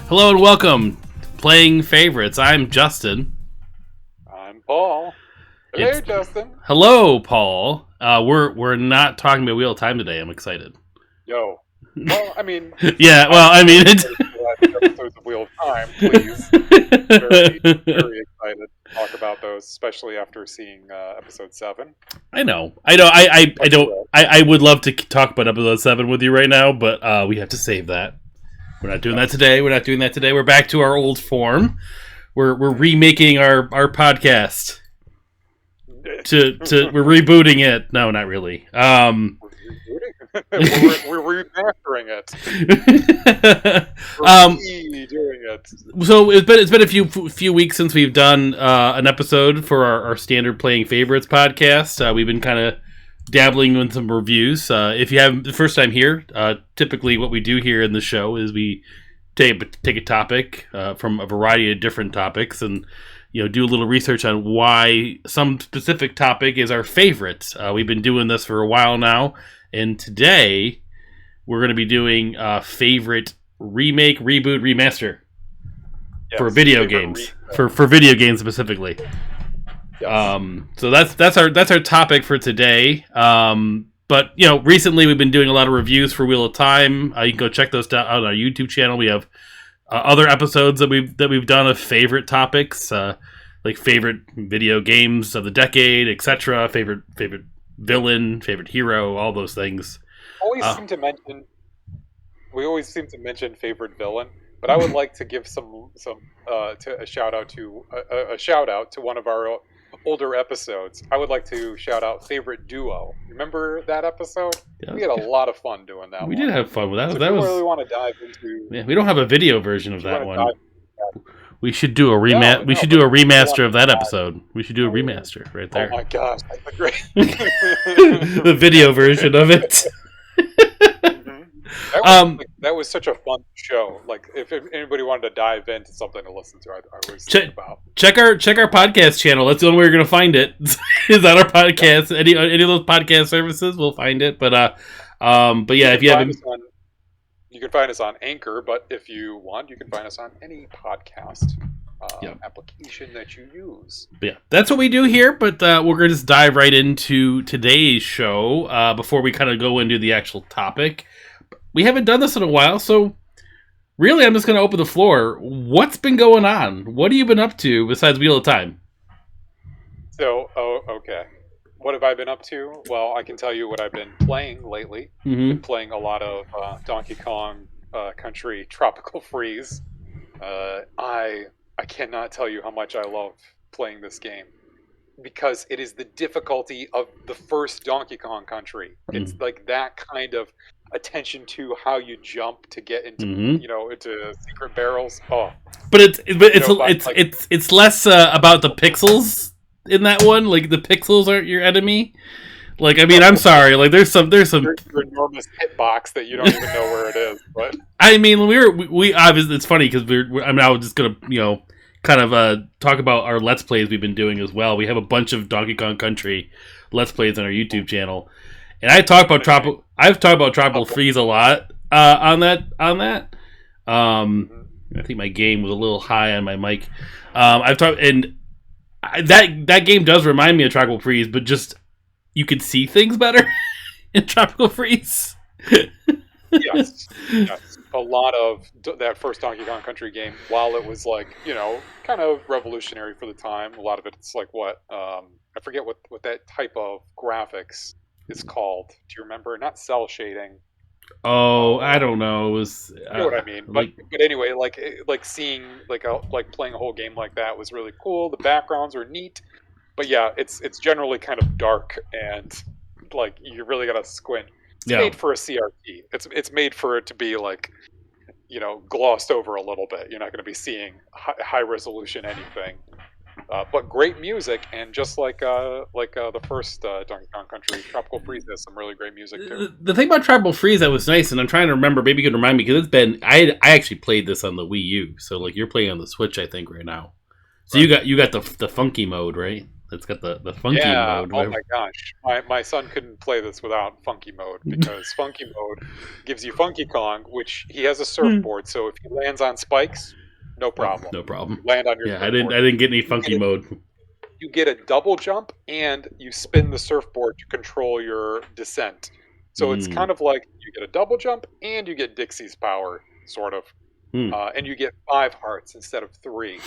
Hello and welcome to Playing Favorites. I'm Justin. I'm Paul. Hey, Justin. Hello, Paul. We're not talking about Wheel of Time today. I'm excited. Yo. Well, I mean... yeah, well, I mean... episodes of Wheel of Time, please. Very, very excited to talk about those, especially after seeing episode 7. I know. I would love to talk about episode 7 with you right now, but we have to save that. We're not doing that today. We're back to our old form. We're remaking our podcast. We're rebooting it. No, not really. We're remastering it. Doing it. So it's been a few weeks since we've done an episode for our standard Playing Favorites podcast. We've been kind of dabbling in some reviews. If you have the first time here, typically what we do here in the show is we take a topic from a variety of different topics and do a little research on why some specific topic is our favorite. We've been doing this for a while now, and today we're going to be doing favorite remake, reboot, remaster for video games. For video games specifically. Yes. So that's our topic for today. But recently we've been doing a lot of reviews for Wheel of Time. You can go check those out on our YouTube channel. We have other episodes that we've done of favorite topics, like favorite video games of the decade, etc. Favorite villain, favorite hero, all those things. We always seem to mention favorite villain. But I would like to give a shout out to one of our older episodes. I would like to shout out favorite duo. Remember that episode? Yeah, we had a lot of fun doing that. We did have fun with that. So that was. Really want to dive into? Yeah, we don't have a video version of that one. We should do a remaster of that episode. We should do a remaster right there. Oh my gosh, that's a great. The video version of it. That was such a fun show. Like, if anybody wanted to dive into something to listen to, I was thinking about. Check our podcast channel. That's the only way you're going to find it. Is that our podcast? Any of those podcast services, we'll find it. But yeah, if you haven't, you can find us on Anchor. But if you want, you can find us on any podcast application that you use. Yeah, that's what we do here. But we're going to just dive right into today's show before we kind of go into the actual topic. We haven't done this in a while, so really I'm just going to open the floor. What's been going on? What have you been up to besides Wheel of Time? Okay. What have I been up to? Well, I can tell you what I've been playing lately. Mm-hmm. Been playing a lot of Donkey Kong Country Tropical Freeze. I cannot tell you how much I love playing this game, because it is the difficulty of the first Donkey Kong Country. It's like that kind of attention to how you jump to get into into secret barrels. But it's less about the pixels in that one. Like, the pixels aren't your enemy. Like, I mean, I'm sorry. Like, there's some your enormous hitbox that you don't even know where it is. But I mean, we obviously, it's funny because I was just gonna kind of talk about our Let's Plays we've been doing as well. We have a bunch of Donkey Kong Country Let's Plays on our YouTube channel. And I've talked about Tropical Freeze a lot on that. I think my game was a little high on my mic. That game does remind me of Tropical Freeze, but just you could see things better in Tropical Freeze. Yes. A lot of that first Donkey Kong Country game, while it was like, kind of revolutionary for the time, a lot of it's like I forget what that type of graphics is called. Do you remember? Not cell shading. Oh, I don't know. It was you know what I mean. But anyway, like seeing like playing a whole game like that was really cool. The backgrounds are neat, but yeah, it's generally kind of dark and like you really gotta squint. It's made for a CRT. It's made for it to be like glossed over a little bit. You're not going to be seeing high resolution anything. But great music, and just like the first Donkey Kong Country, Tropical Freeze has some really great music too. The thing about Tropical Freeze that was nice, and I'm trying to remember, maybe you can remind me, because I actually played this on the Wii U, so like you're playing on the Switch, I think, right now. So right. you got the funky mode, right? It's got the funky Yeah. mode. Oh my gosh. My son couldn't play this without Funky Mode because Funky Mode gives you Funky Kong, which he has a surfboard. So if he lands on spikes, no problem. No problem. You land on your Yeah, surfboard. I didn't get any funky mode. You get a double jump and you spin the surfboard to control your descent. So it's kind of like you get a double jump and you get Dixie's power, sort of. And you get 5 hearts instead of 3.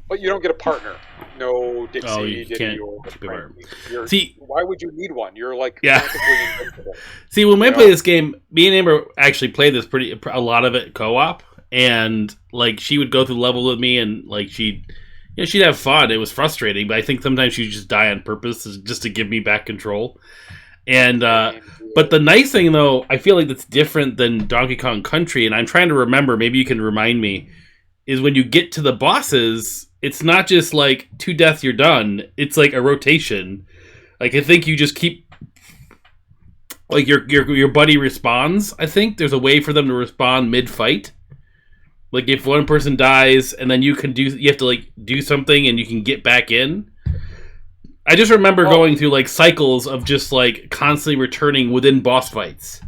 But you don't get a partner. No Dixie, Oh, you Diddy, can't or keep it Frankie. See, why would you need one? You're like Yeah. practically invincible. See, when I play this game, me and Amber actually played this a lot of it co-op, and like she would go through the level with me, and like she'd have fun. It was frustrating, but I think sometimes she'd just die on purpose just to give me back control. And but the nice thing, though, I feel like that's different than Donkey Kong Country, and I'm trying to remember, maybe you can remind me, is when you get to the bosses, it's not just like 2 deaths, you're done. It's like a rotation. Like, I think you just keep... Like, your buddy respawns, I think. There's a way for them to respawn mid-fight. Like, if one person dies, and then you have to, like, do something, and you can get back in. I just remember going through, like, cycles of just, like, constantly returning within boss fights.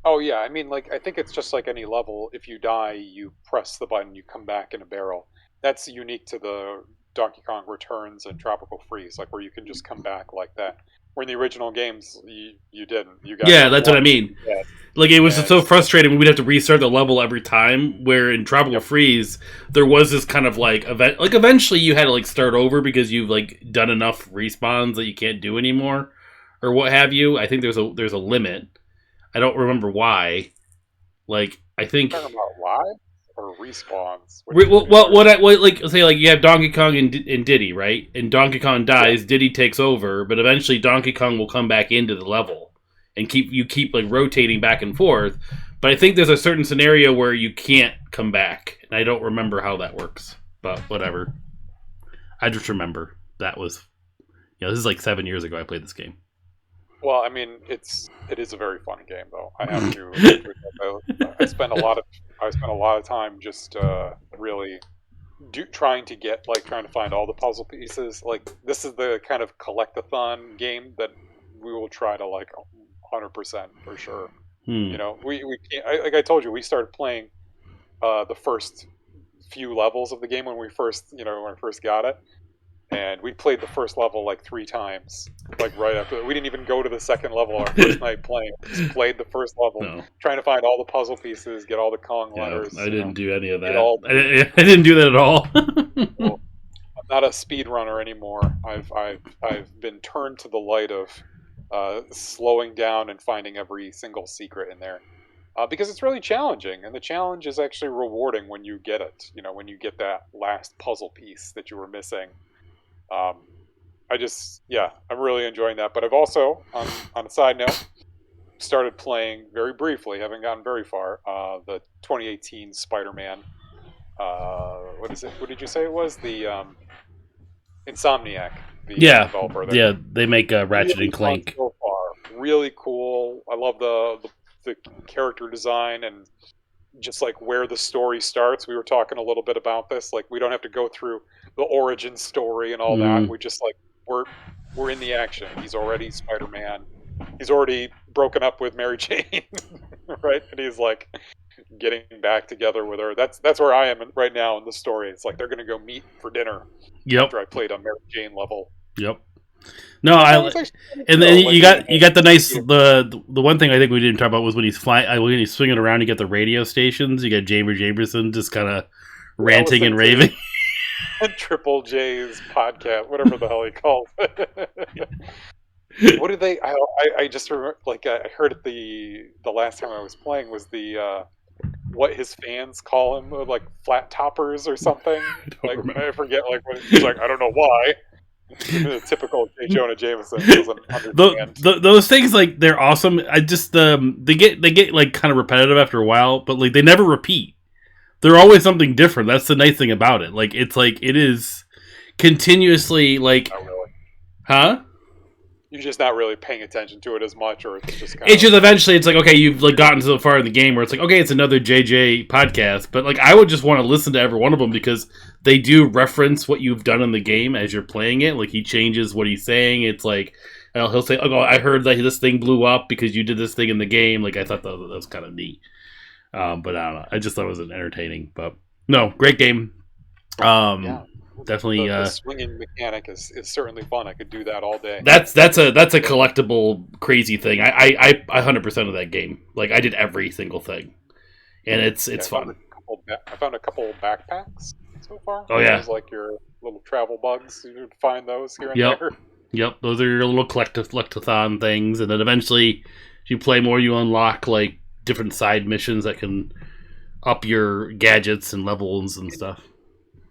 Oh, yeah. I mean, like, I think it's just like any level. If you die, you press the button, you come back in a barrel. That's unique to the Donkey Kong Returns and Tropical Freeze, like, where you can just come back like that. Where in the original games, you didn't. You got that's what I mean. Yeah. Like, it was just so frustrating when we'd have to restart the level every time, where in Tropical Freeze, there was this kind of, like, event. Like, eventually you had to, like, start over because you've, like, done enough respawns that you can't do anymore, or what have you. I think there's a limit. I don't remember why. Like, I think... Talking about lives or respawns? Say you have Donkey Kong and Diddy, right? And Donkey Kong dies, Diddy takes over, but eventually Donkey Kong will come back into the level and keep like rotating back and forth. But I think there's a certain scenario where you can't come back, and I don't remember how that works. But whatever. I just remember that was, this is like 7 years ago I played this game. Well, I mean, it is a very fun game, though. I have to. I spent a lot of time just really trying to find all the puzzle pieces. Like, this is the kind of collect-a-thon game that we will try to 100% for sure. We can't. Like I told you, we started playing the first few levels of the game when we first got it. And we played the first level 3 times, right after. We didn't even go to the second level our first night playing. We just played the first level, trying to find all the puzzle pieces, get all the Kong letters. I didn't do any of that. I didn't do that at all. Well, I'm not a speedrunner anymore. I've been turned to the light of slowing down and finding every single secret in there. Because it's really challenging, and the challenge is actually rewarding when you get it. When you get that last puzzle piece that you were missing. I'm really enjoying that. But I've also, on a side note, started playing very briefly, haven't gotten very far, the 2018 Spider-Man. What is it? What did you say it was? The Insomniac, the developer. Yeah, they make Ratchet and Clank. So far. Really cool. I love the character design and just where the story starts. We were talking a little bit about this. We don't have to go through the origin story and all that. We just we're in the action. He's already Spider-Man. He's already broken up with Mary Jane, right? And he's getting back together with her. That's where I am right now in the story. It's they're gonna go meet for dinner. Yep. After I played on Mary Jane level. Yep. No, and then you got the nice the one thing I think we didn't talk about was when he's flying, when he's swinging around. You get the radio stations. You got Jamerson just kind of ranting and raving. Triple J's podcast, whatever the hell he calls it. What did they? I just remember, I heard it the last time I was playing was the what his fans call him, flat toppers or something. I forget. What he's I don't know why. The typical J. Jonah Jameson doesn't understand. Those things they're awesome. I just they get kind of repetitive after a while, but they never repeat. They're always something different. That's the nice thing about it. It is continuously Not really. Huh? You're just not really paying attention to it as much, or it's just eventually it's okay, you've gotten so far in the game where it's okay, it's another JJ podcast, but I would just want to listen to every one of them because they do reference what you've done in the game as you're playing it. Like, he changes what he's saying. It's like, he'll say, "Oh, I heard that this thing blew up because you did this thing in the game." Like, I thought that was kind of neat. But I don't know. I just thought it was entertaining. But no, great game. Definitely. The swinging mechanic is certainly fun. I could do that all day. That's a collectible crazy thing. I 100% of that game. Like, I did every single thing, and it's fun. I found a couple backpacks so far. Oh yeah, those, like your little travel bugs. You would find those here and there. Yep, those are your little collectathon things, and then eventually, if you play more, you unlock like different side missions that can up your gadgets and levels and stuff.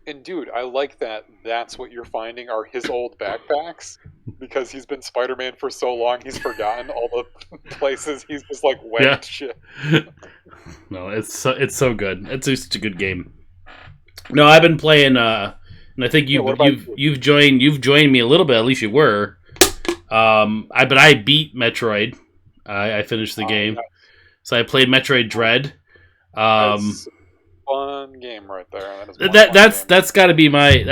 And dude, I like that. That's what you're finding are his old backpacks, because he's been Spider-Man for so long, he's forgotten all the places he's just like went shit. No, it's so good. It's just a good game. No, I've been playing. And I think you've joined me a little bit. At least you were. I beat Metroid. I finished the game, nice. So I played Metroid Dread. That's a fun game right there. That's got to be my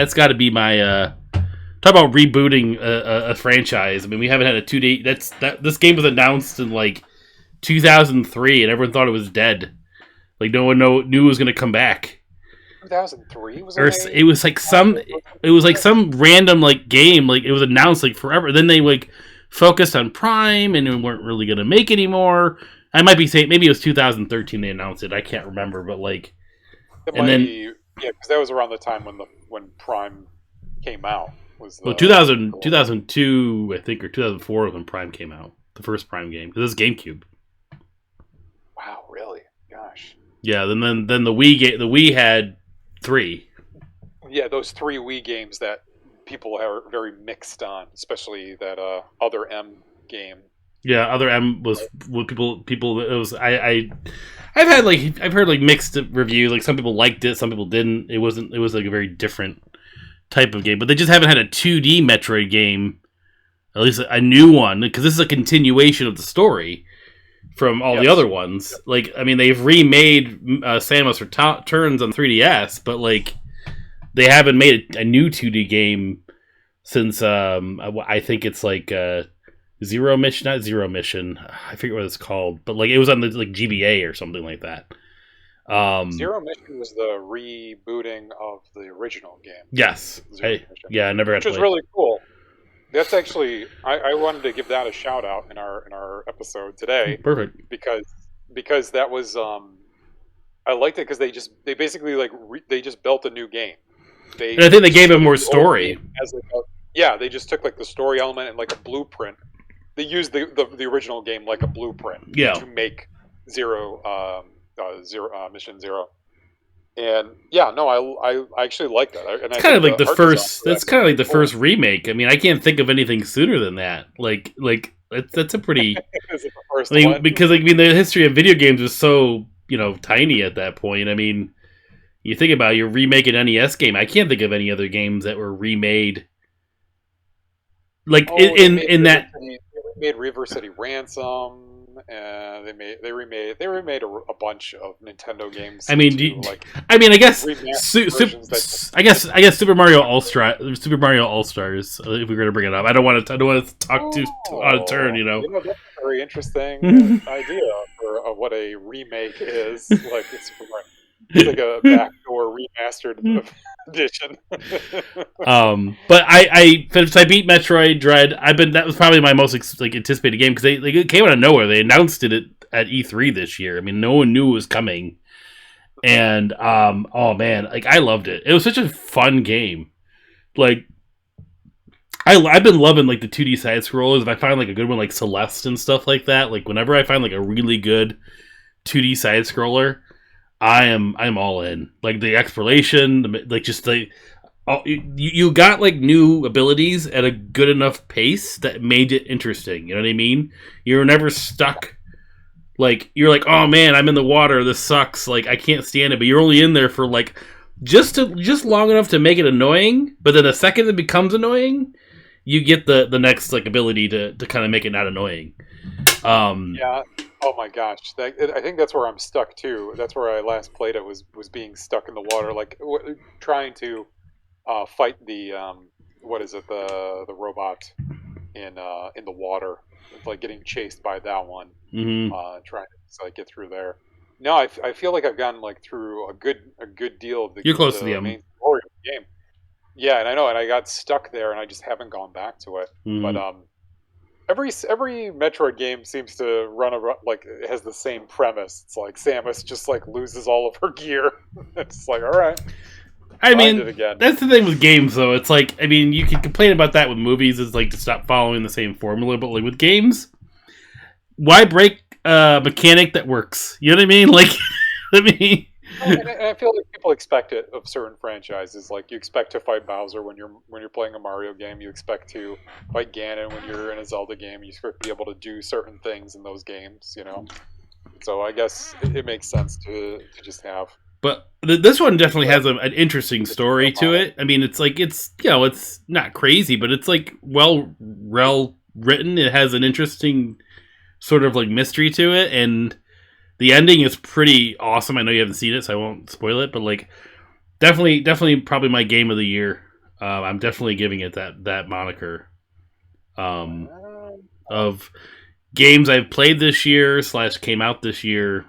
talk about rebooting a franchise. I mean, we haven't had a 2D. This game was announced in like 2003, and everyone thought it was dead. Like, no one knew it was going to come back. 2003 it was like some random like game, like it was announced like forever. Then they like focused on Prime and weren't really gonna make anymore. I might be saying maybe it was 2013 they announced it. I can't remember, but like, because that was around the time when Prime came out. 2002 I think, or 2004 was when Prime came out, the first Prime game, because it was GameCube. Wow, really? Gosh. Yeah, then the Wii had 3. Yeah, those 3 Wii games that people are very mixed on, especially that Other M game. Yeah, Other M was what people. It was I've heard like mixed reviews. Like, some people liked it, some people didn't. It was like a very different type of game. But they just haven't had a 2D Metroid game, at least a new one, because this is a continuation of the story from all the other ones. Like, I mean, they've remade Samus Returns on 3DS, but like, they haven't made a new 2D game since I think it's like Zero Mission, not Zero Mission. I forget what it's called, but like, it was on the like GBA or something like that. Zero Mission was the rebooting of the original game. Yes, I never had, which was really cool. That's actually, I wanted to give that a shout out in our episode today. Perfect. Because that was I liked it because they basically like they just built a new game. And I think they gave it more story. They just took like the story element and like a blueprint. They used the original game like a blueprint to make Mission Zero. And I actually like that. And it's kind of like the first. That's kind of like the first remake. I mean, I can't think of anything sooner than that. Like that's a pretty. Is it the first one? Because the history of video games was so tiny at that point. I mean, you think about it, you're remaking an NES game. I can't think of any other games that were remade. Like in that. They made River City Ransom. And they remade a bunch of Nintendo games. I mean, I guess Super Mario All Stars. If we're gonna bring it up, I don't want to talk too out of turn. That's a very interesting idea for what a remake is. Like, it's like a backdoor remastered edition. But I beat Metroid Dread. that was probably my most anticipated game, because it came out of nowhere. They announced it at E3 this year. I mean, no one knew it was coming, and oh man, like, I loved it. It was such a fun game. Like, I've been loving like the 2D side scrollers. If I find like a good one like Celeste and stuff like that, like whenever I find like a really good 2D side scroller, I'm all in. Like, the exploration, like, just you got like new abilities at a good enough pace that made it interesting. You know what I mean? You're never stuck. Like, you're like, oh man, I'm in the water. This sucks. Like, I can't stand it. But you're only in there for like just long enough to make it annoying. But then the second it becomes annoying, you get the next like ability to kind of make it not annoying. Oh my gosh, I think that's where I'm stuck too. That's where I last played it was being stuck in the water, like trying to fight the what is it, the robot in the water. It's like getting chased by that one, Mm-hmm. trying to like get through there. No, I feel like I've gotten like through a good deal of You're close to the the main story of the game. Yeah, and I know, and I got stuck there, and I just haven't gone back to it. But Mm-hmm. every Metroid game seems to like it has the same premise. It's like Samus just like loses all of her gear. It's like, all right, I find mean, it again. that's the thing with games, though. It's like, I mean, you can complain about that with movies, is like to stop following the same formula, but like with games, why break a mechanic that works? You know what I mean? Like, I mean, And I feel like people expect it of certain franchises. Like you expect to fight Bowser when you're playing a Mario game. You expect to fight Ganon when you're in a Zelda game. You expect to be able to do certain things in those games. So I guess it makes sense to just have. but this one definitely has an interesting story to it. I mean, it's like it's not crazy, but it's like well written. It has an interesting sort of like mystery to it, and the ending is pretty awesome. I know you haven't seen it, so I won't spoil it. But like, definitely, probably my game of the year. I'm definitely giving it that moniker of games I've played this year / came out this year.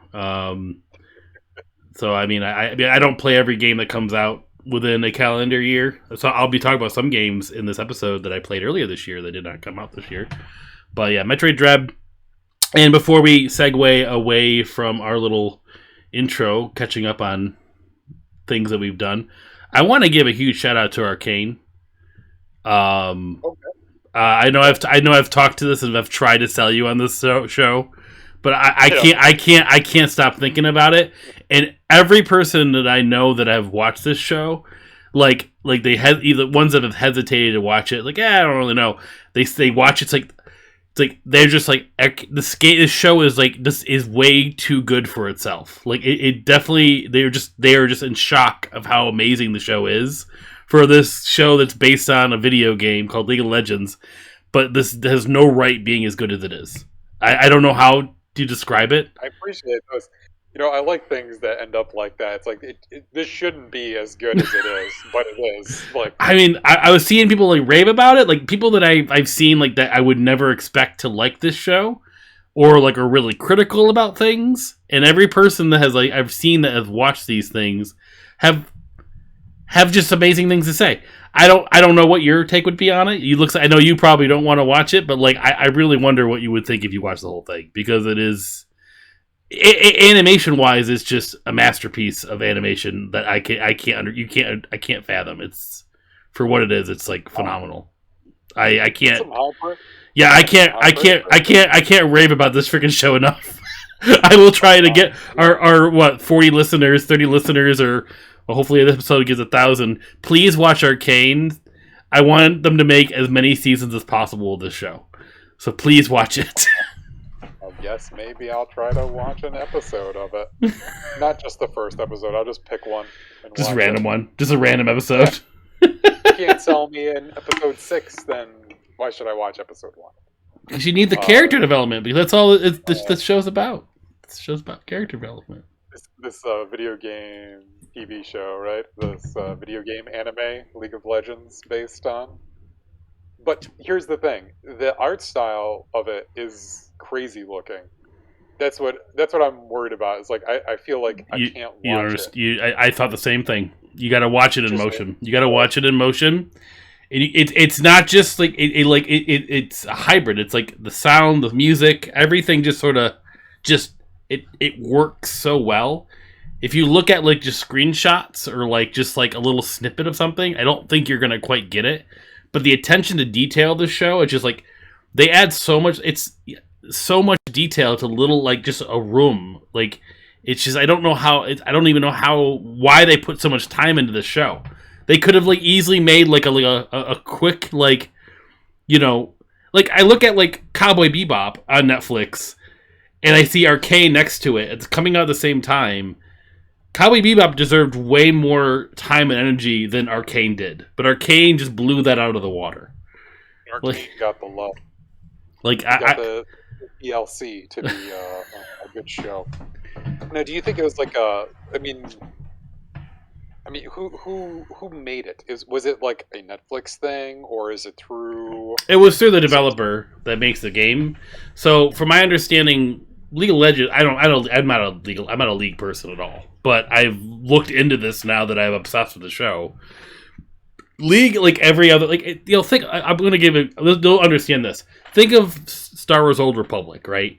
So I mean, I don't play every game that comes out within a calendar year. So I'll be talking about some games in this episode that I played earlier this year that did not come out this year. But yeah, Metroid Dread. And before we segue away from our little intro, catching up on things that we've done, I want to give a huge shout out to Arcane. Okay. I know I've talked to this and I've tried to sell you on this show, but I can't stop thinking about it. And every person that I know that I've watched this show, like they have either ones that have hesitated to watch it, like I don't really know. They watch it's like they're just like this show is like this is way too good for itself. Like it definitely they are just in shock of how amazing the show is for this show that's based on a video game called League of Legends, but this has no right being as good as it is. I don't know how to describe it. I appreciate those. I like things that end up like that. It's like this shouldn't be as good as it is, but it is. Like, I mean, I was seeing people like rave about it, like people that I've seen like that I would never expect to like this show, or like are really critical about things. And every person that has like I've seen that has watched these things have just amazing things to say. I don't know what your take would be on it. I know you probably don't want to watch it, but like I really wonder what you would think if you watched the whole thing, because it is. Animation wise, it's just a masterpiece of animation that I can't fathom. It's for what it is. It's like phenomenal. I can't. Yeah, I can't rave about this freaking show enough. I will try to get our 40 listeners, 30 listeners, or well, hopefully the episode gets 1,000. Please watch Arcane. I want them to make as many seasons as possible of this show. So please watch it. Yes, maybe I'll try to watch an episode of it. Not just the first episode. I'll just pick one. And just watch random it. one. Just a random episode. You can't sell me in episode 6, then why should I watch episode 1? Because you need the character development, because that's all this show's about. This show's about character development. This video game TV show, right? This video game anime, League of Legends, based on. But here's the thing: the art style of it is crazy looking. That's what I'm worried about. It's like I feel like I can't watch it. I thought the same thing. You got to watch it in motion. You got to watch it in motion. It's not just like it's a hybrid. It's like the sound, the music, everything just sort of it works so well. If you look at like just screenshots or like just like a little snippet of something, I don't think you're gonna quite get it. But the attention to detail of the show, it's just like they add so much. It's so much detail to little like just a room. Like it's just I don't even know why they put so much time into the show. They could have like easily made like a quick like like I look at like Cowboy Bebop on Netflix and I see Arcane next to it. It's coming out at the same time. Cowboy Bebop deserved way more time and energy than Arcane did, but Arcane just blew that out of the water. Arcane got the love. Like ELC to be a good show. Now, do you think it was like a? Who made it? Was it like a Netflix thing, or is it through? It was through the developer that makes the game. So, from my understanding, League of Legends. I'm not a League person at all. But I've looked into this now that I'm obsessed with the show. League, like every other, think. I'm going to give it. They'll understand this. Think of Star Wars: Old Republic, right?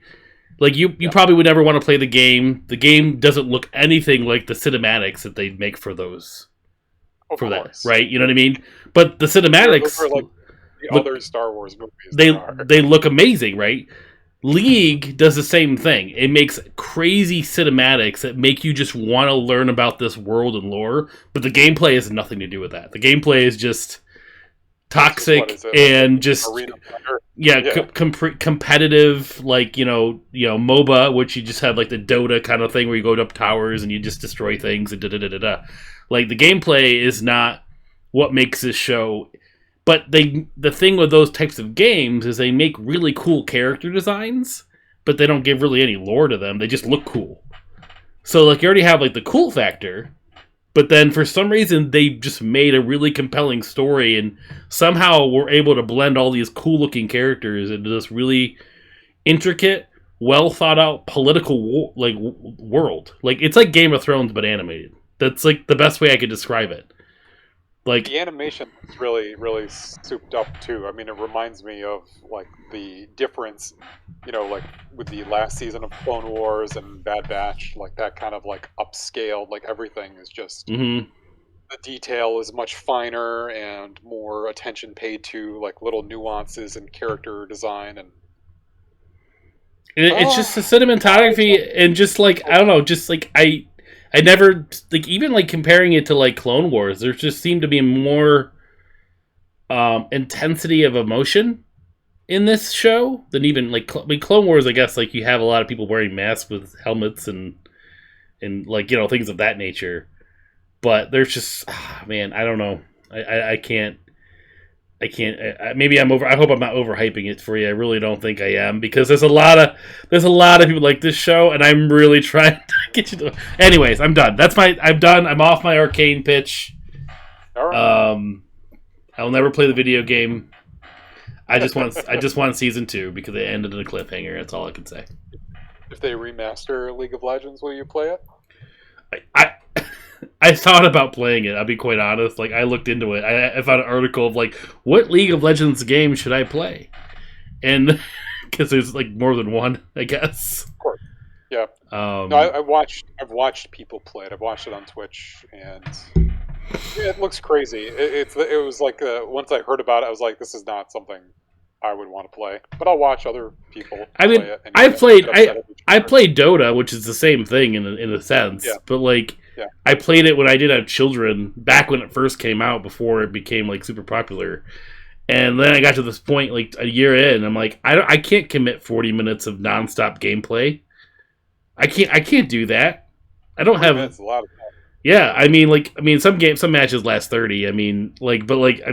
Like you probably would never want to play the game. The game doesn't look anything like the cinematics that they make for those. For that, right? You know what I mean? But the cinematics, those are like the other Star Wars movies. They look amazing, right? League does the same thing. It makes crazy cinematics that make you just want to learn about this world and lore, but the gameplay has nothing to do with that. The gameplay is just toxic and just competitive, like MOBA, which you just have like the Dota kind of thing where you go up towers and you just destroy things and da. Like the gameplay is not what makes this show. But the thing with those types of games is they make really cool character designs, but they don't give really any lore to them. They just look cool. So like you already have like the cool factor, but then for some reason they just made a really compelling story and somehow were able to blend all these cool looking characters into this really intricate, well thought out political world. Like it's like Game of Thrones but animated. That's like the best way I could describe it. Like the animation is really, really souped up too. I mean, it reminds me of like the difference, like with the last season of Clone Wars and Bad Batch, like that kind of like upscaled. Like everything is just the detail is much finer and more attention paid to like little nuances and character design and. It's just the cinematography and just like I don't know, just like I never, like, even, like, comparing it to, like, Clone Wars, there just seemed to be more intensity of emotion in this show than even, like, Clone Wars, I guess, like, you have a lot of people wearing masks with helmets and like, things of that nature. But there's just, man, I don't know. I can't, maybe I hope I'm not overhyping it for you. I really don't think I am, because there's a lot of people like this show, and I'm really trying to get you to. Anyways, I'm done. I'm done. I'm off my arcane pitch. All right. I'll never play the video game. I just want season 2 because it ended in a cliffhanger. That's all I can say. If they remaster League of Legends, will you play it? I thought about playing it. I'll be quite honest. Like I looked into it. I found an article of like, what League of Legends game should I play? And because there's like more than one, I guess. Of course. Yeah. No, I've watched people play it. I've watched it on Twitch, and it looks crazy. It was like once I heard about it, I was like, this is not something I would want to play. But I'll watch other people. Play it. I played Dota, which is the same thing in a sense. Yeah. But like. Yeah. I played it when I did have children, back when it first came out, before it became like super popular. And then I got to this point, like a year in, I'm like, I can't commit 40 minutes of nonstop gameplay. I can't do that. I don't have. That's a lot of time. Yeah, some matches last 30. I'm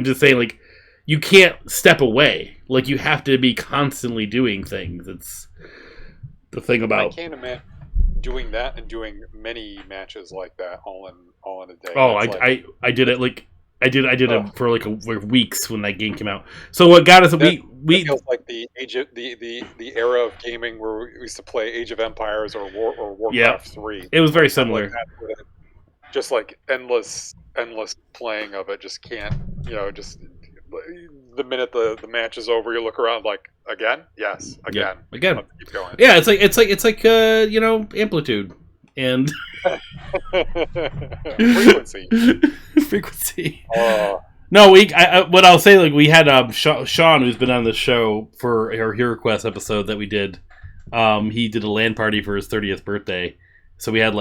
just saying, like, you can't step away. Like, you have to be constantly doing things. It's the thing about. I can't imagine doing that and doing many matches like that all in a day. Oh, I did it like I did it for like weeks when that game came out. So what got us we feels like the age of the era of gaming where we used to play Age of Empires or Warcraft 3. It was very similar. Like just like endless playing of it. Just can't, just the minute the match is over, you look around like, again? Yes, again. Again. Let's keep going. Yeah, it's like amplitude and frequency. No, what I'll say, like, we had Sean, who's been on the show for our Hero Quest episode that we did. He did a LAN party for his 30th birthday, so we had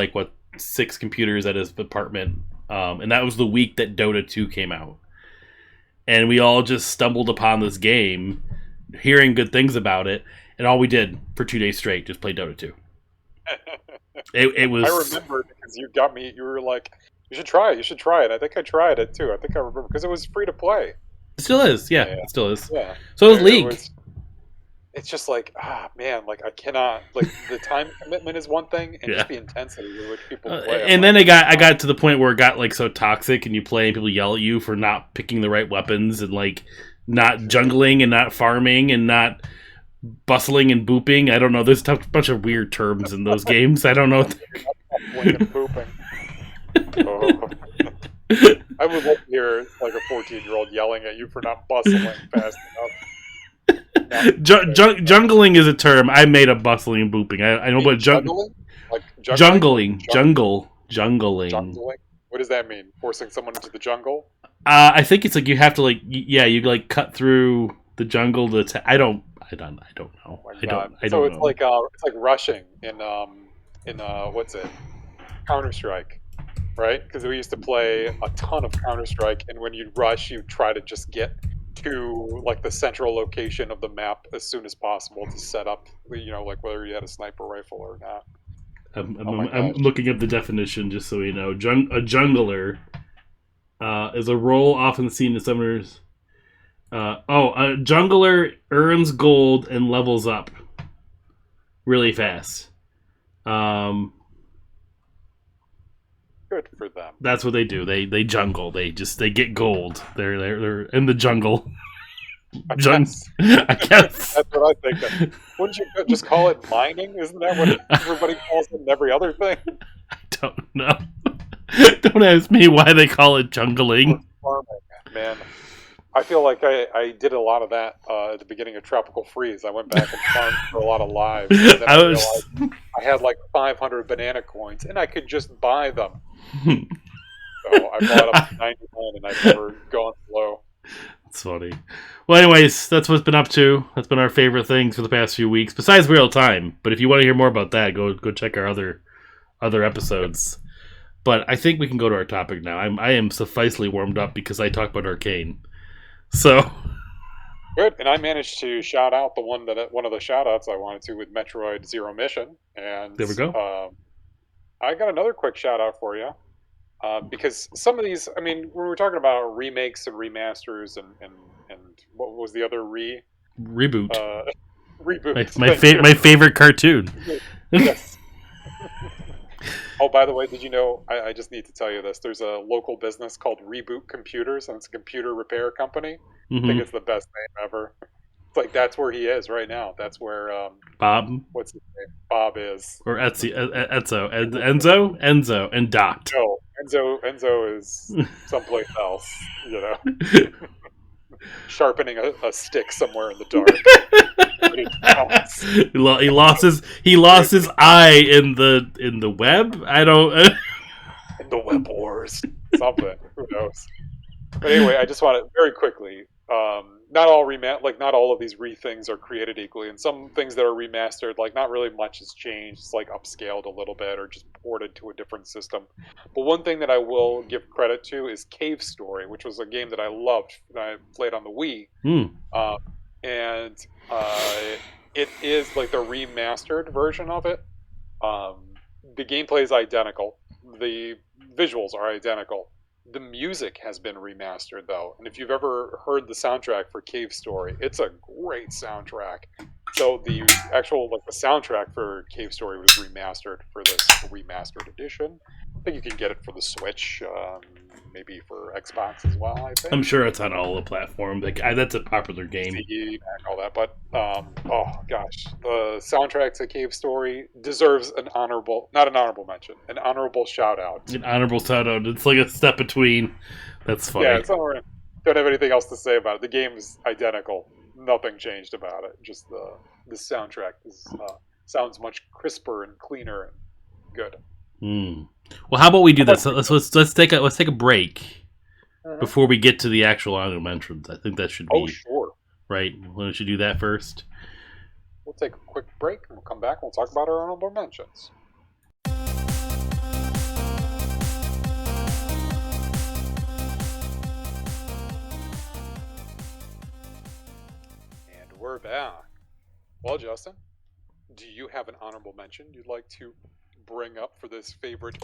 6 computers at his apartment, and that was the week that Dota 2 came out. And we all just stumbled upon this game, hearing good things about it, and all we did for 2 days straight just play Dota 2. It was. I remember because you got me. You were like, "You should try it." I think I tried it too. I think I remember because it was free to play. It still is. Yeah, it still is. Yeah. So is League. it's just like, man, like I cannot, like the time commitment is one thing, and Yeah. just the intensity with which people play. And then I got to the point where it got like so toxic, and you play and people yell at you for not picking the right weapons and like not jungling and not farming and not bustling and booping. I don't know. There's a bunch of weird terms in those games. I don't know. Bustling and booping. Oh. I would love to hear like a 14-year-old yelling at you for not bustling fast enough. Jungling is a term. I made up bustling and booping. I know what jungling? Like jungling. Jungling. What does that mean? Forcing someone into the jungle? I think it's like you have to like you like cut through the jungle to. I don't know. Oh my I God. don't So know. It's like rushing in what's it? Counter-Strike, right? Because we used to play a ton of Counter-Strike, and when you'd rush, you'd try to just get to like the central location of the map as soon as possible to set up, like whether you had a sniper rifle or not. I'm looking up the definition just so we know. A jungler is a role often seen in summoners. A jungler earns gold and levels up really fast. Good for them. That's what they do. They jungle. They get gold. They're in the jungle. I guess. That's what I think. Wouldn't you just call it mining? Isn't that what everybody calls it in every other thing? I don't know. Don't ask me why they call it jungling. Farming, man. I feel like I did a lot of that at the beginning of Tropical Freeze. I went back and farmed for a lot of lives. And then I realized I had like 500 banana coins, and I could just buy them. So I bought up to 99, and I've never gone below. That's funny. Well, anyways, that's what's been up to. That's been our favorite things for the past few weeks, besides Real Time. But if you want to hear more about that, go check our other episodes. But I think we can go to our topic now. I am sufficiently warmed up because I talked about Arcane. So good, and I managed to shout out one of the shout outs I wanted to with Metroid Zero Mission, and there we go. I got another quick shout out for you because some of these, I mean, when we're talking about remakes and remasters and what was the other reboot? Reboot. My favorite cartoon. Yes. Oh, by the way, did you know, I just need to tell you this. There's a local business called Reboot Computers, and it's a computer repair company. Mm-hmm. I think it's the best name ever. It's like, that's where he is right now. That's where, Bob? What's his name? Bob is. Or Enzo, and Dot. No, Enzo is someplace else, Sharpening a stick somewhere in the dark. He lost his eye in the web. I don't. In the web wars, something. Who knows? But anyway, I just want to very quickly. Not all of these things are created equally, and some things that are remastered, like not really much has changed. It's like upscaled a little bit or just ported to a different system. But one thing that I will give credit to is Cave Story, which was a game that I loved and I played on the Wii. It is like the remastered version of it. The gameplay is identical. The visuals are identical. The music has been remastered, though. And if you've ever heard the soundtrack for Cave Story, it's a great soundtrack. So the actual, the soundtrack for Cave Story was remastered for this remastered edition. I think you can get it for the Switch, maybe for Xbox as well, I think. I'm sure it's on all the platforms. That's a popular game. CE, all that. But, oh, gosh. The soundtrack to Cave Story deserves not an honorable mention, an honorable shout-out. An honorable shout-out. It's like a step between. That's funny. Yeah, don't have anything else to say about it. The game is identical. Nothing changed about it. Just the soundtrack sounds much crisper and cleaner and good. Well, how about we do this? Let's take a break before we get to the actual honorable mentions. I think that should be. Oh, sure. Right. Why don't you do that first? We'll take a quick break and we'll come back and we'll talk about our honorable mentions. We're back. Well, Justin, do you have an honorable mention you'd like to bring up for this favorite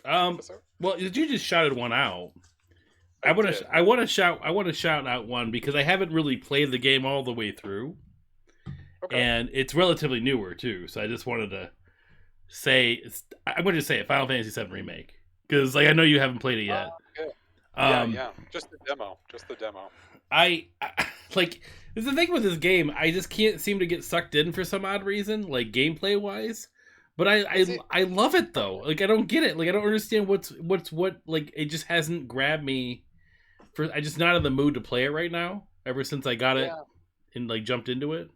episode? Well, you just shouted one out. I did. I want to shout out one because I haven't really played the game all the way through, Okay. and it's relatively newer too. So I just wanted to say I wanted to say it, Final Fantasy VII Remake, because like I know you haven't played it yet. Okay. Um, Yeah. Just the demo. I like the thing with this game. I just can't seem to get sucked in for some odd reason, like gameplay wise. But I love it though. Like I don't get it. Like I don't understand what's what. Like it just hasn't grabbed me. I just not in the mood to play it right now. Ever since I got it and like jumped into it.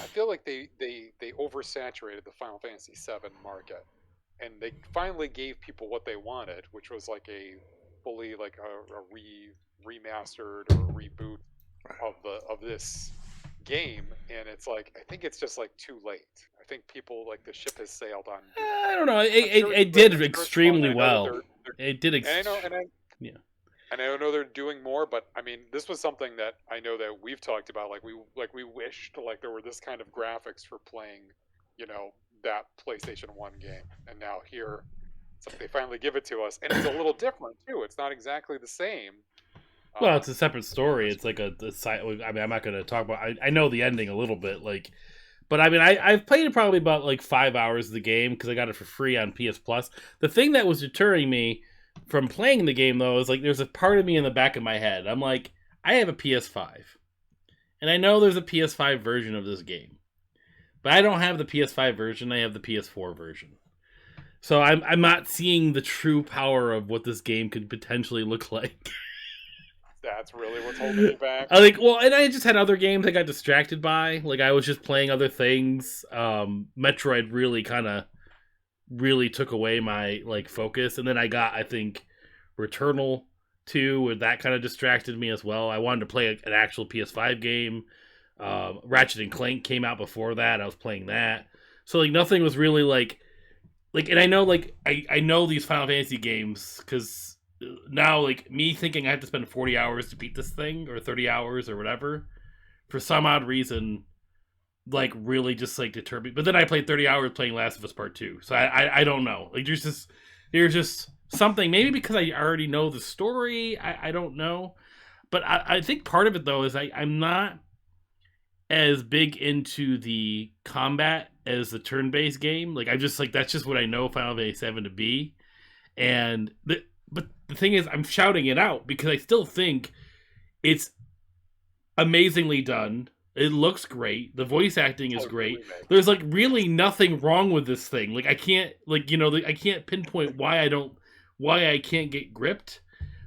I feel like they oversaturated the Final Fantasy VII market, and they finally gave people what they wanted, which was like a fully like a remastered or reboot of this game. And it's like I think it's just like too late. I think people like the ship has sailed on. I don't know. Sure It did sure extremely well. It did. And I know, yeah. and I know they're doing more, but I mean, this was something that I know that we've talked about. We wished like there were this kind of graphics for playing, that PlayStation 1 game, and now here, it's like they finally give it to us, and it's a little different too. It's not exactly the same. Well, it's a separate story. It's like a side. I mean, I'm not going to talk about. I know the ending a little bit, like, but I mean, I've played probably about like 5 hours of the game because I got it for free on PS Plus. The thing that was deterring me from playing the game though is like there's a part of me in the back of my head. I'm like, I have a PS5, and I know there's a PS5 version of this game, but I don't have the PS5 version. I have the PS4 version. So I'm not seeing the true power of what this game could potentially look like. That's really what's holding me back. I like, well, and I just had other games I got distracted by. Like I was just playing other things. Metroid really took away my like focus, and then I got, I think, Returnal 2, where that kind of distracted me as well. I wanted to play an actual PS5 game. Ratchet and Clank came out before that. I was playing that, so like nothing was really like, and I know like I know these Final Fantasy games because now like me thinking I have to spend 40 hours to beat this thing or 30 hours or whatever, for some odd reason, like really just like deterred me. But then I played 30 hours playing Last of Us Part 2. So I don't know. Like there's just something, maybe because I already know the story. I don't know. But I think part of it though is I'm not as big into the combat as the turn-based game. Like I just like that's just what I know Final Fantasy 7 to be. And but the thing is I'm shouting it out because I still think it's amazingly done. It looks great. The voice acting is great. There's like really nothing wrong with this thing. Like I can't I can't pinpoint why I can't get gripped.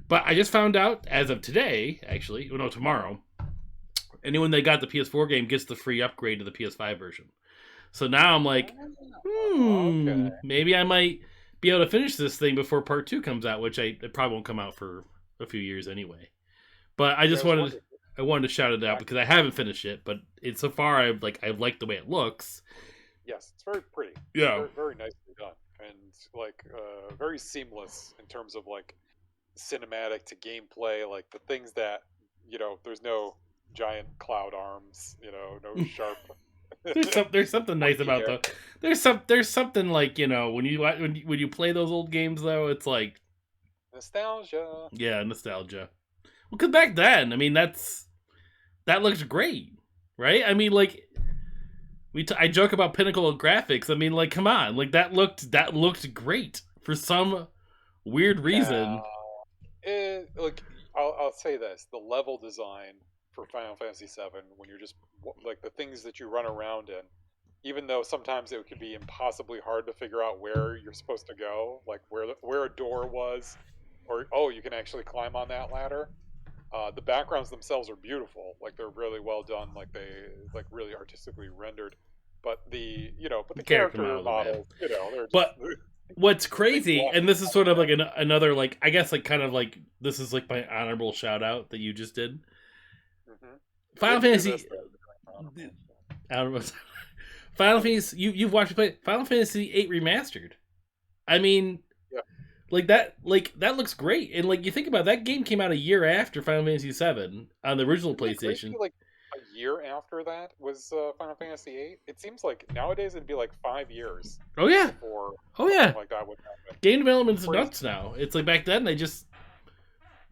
But I just found out as of today, actually, tomorrow, anyone that got the PS4 game gets the free upgrade to the PS5 version. So now I'm like, maybe I might be able to finish this thing before Part 2 comes out, which it probably won't come out for a few years anyway. But I just wanted to shout it out because I haven't finished it, but so far I've liked the way it looks. Yes, it's very pretty. Yeah, very, very nicely done, and like very seamless in terms of like cinematic to gameplay. Like the things that there's no giant cloud arms, no sharp. There's something nice about the. There's something like when you play those old games though, it's like nostalgia. Yeah, nostalgia. Well, because back then, I mean, that looks great, right? I mean, like I joke about pinnacle of graphics. I mean, like, come on, like that looked great for some weird reason. I'll say this: the level design for Final Fantasy VII, when you're just like the things that you run around in, even though sometimes it could be impossibly hard to figure out where you're supposed to go, like where a door was, or you can actually climb on that ladder. The backgrounds themselves are beautiful, like they're really well done, like they like really artistically rendered. But the character models, they're just, what's crazy, and this is sort of like another like I guess like kind of like this is like my honorable shout out that you just did. Final Fantasy. Final Fantasy. You've watched me play Final Fantasy VIII Remastered. I mean, like that looks great, and like you think about it, that game came out a year after Final Fantasy VII on the original PlayStation. Like a year after that was Final Fantasy VIII. It seems like nowadays it'd be like 5 years. Oh yeah. Before like that would happen. Game development's nuts now. It's like back then they just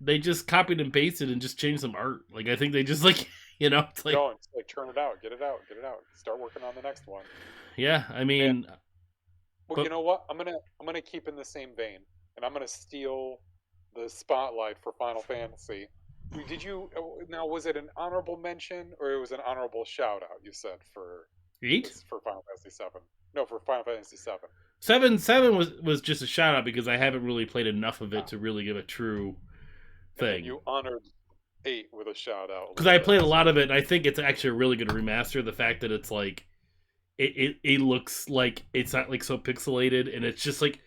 they just copied and pasted and just changed some art. Like I think they just like it's like No, it's like turn it out, get it out, get it out. Start working on the next one. yeah. I And mean, well, you but know what? I'm gonna keep in the same vein, and I'm gonna steal the spotlight for Final Fantasy. Did you now? Was it an honorable mention or it was an honorable shout out? You said for eight. this for Final Fantasy Seven. No, for Final Fantasy Seven. Seven was just a shout out because I haven't really played enough of it Ah, to really give a true and then thing. you honored eight with a shout out a Because little I bit. played a lot So of it, and I think it's actually a really good remaster. The fact that it's like it looks like it's not like so pixelated, and it's just like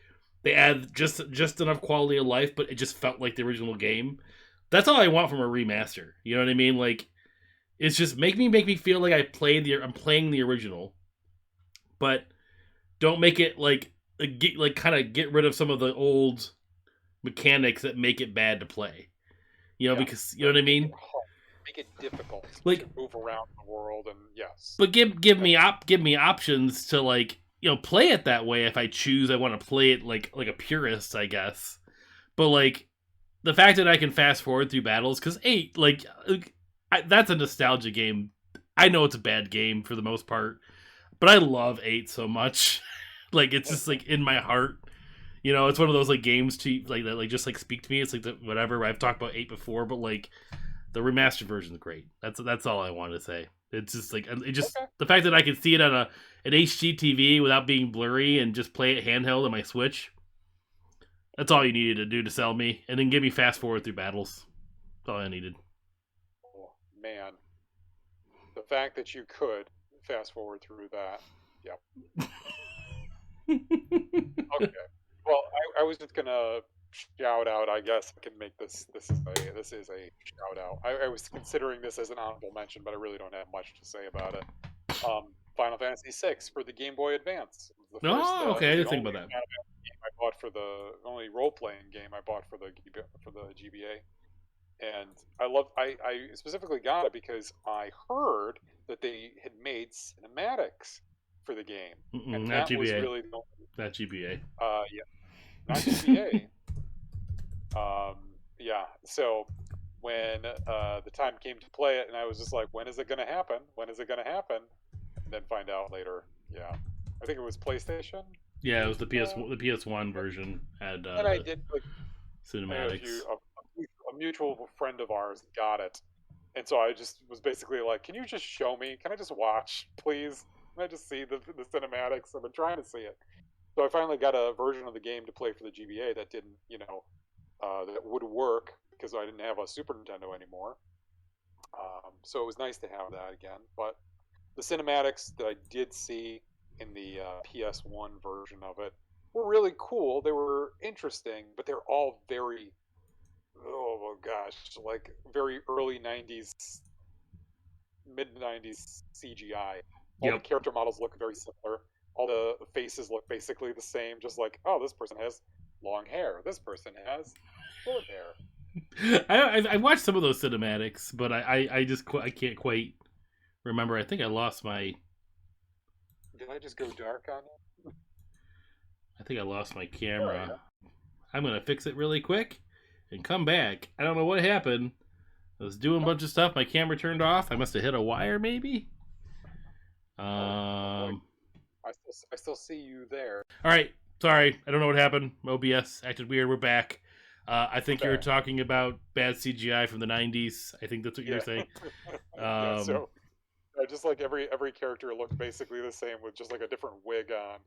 they add just enough quality of life, but it just felt like the original game. That's all I want from a remaster. You know what I mean? Like it's just make me feel like I'm playing the original, but don't make it like kind of get rid of some of the old mechanics that make it bad to play. yeah, Because you know right. what I Make it mean. hard, make it difficult to Like, move around the world, and yes, but yeah, give me options to like play it that way if I choose. I want to play it like a purist, I guess. But like the fact that I can fast forward through battles because eight that's a nostalgia game. I know it's a bad game for the most part, but I love eight so much. Like it's just like in my heart. It's one of those like games to like that like just like speak to me. It's like whatever I've talked about eight before, but like the remastered version is great. That's all I want to say. It's just like it just okay. the fact that I can see it on an HD TV without being blurry and just play it handheld on my Switch. That's all you needed to do to sell me, and then give me fast forward through battles. That's all I needed. Oh, man, the fact that you could fast forward through that, yeah. Okay. Well, I was just gonna shout out. I guess I can make this. This is a shout out. I was considering this as an honorable mention, but I really don't have much to say about it. Final Fantasy VI for the Game Boy Advance. It was the first. Oh, It okay. I was the didn't think only about that. Final Fantasy game I bought for the only role playing game I bought for the GBA. And I specifically got it because I heard that they had made cinematics for the game, and Not that was GBA. really the only, Not GBA. yeah, not GBA. Yeah. So when the time came to play it, and I was just like, when is it going to happen? When is it going to happen? And then find out later. Yeah, I think it was PlayStation. Yeah, it was the Uh, PS1 version had and I the did like a cinematics. few a mutual friend of ours got it, and so I just was basically like, can you just show me? Can I just watch, please? Can I just see the cinematics? I've been trying to see it. So I finally got a version of the game to play for the GBA that didn't, that would work because I didn't have a Super Nintendo anymore. So it was nice to have that again. But the cinematics that I did see in the PS1 version of it were really cool. They were interesting, but they're all very, oh my gosh, like very early 90s, mid 90s CGI. All the Yep. character models look very similar. All the faces look basically the same, just like, oh, this person has long hair. This person has short hair. I watched some of those cinematics, but I just I can't quite remember. I think I lost my Did I just go dark on it? There I camera. am. I'm gonna fix it really quick and come back. I don't know what happened. I was doing a bunch of stuff. My camera turned off. I must have hit a wire, maybe. Oh boy, Um. I still see you there. All right. Sorry, I don't know what happened. OBS acted weird. We're back. I think you were Okay. talking about bad CGI from the '90s. I think that's what you were Yeah. saying. Yeah. Um, So just like every character looked basically the same with just like a different wig on.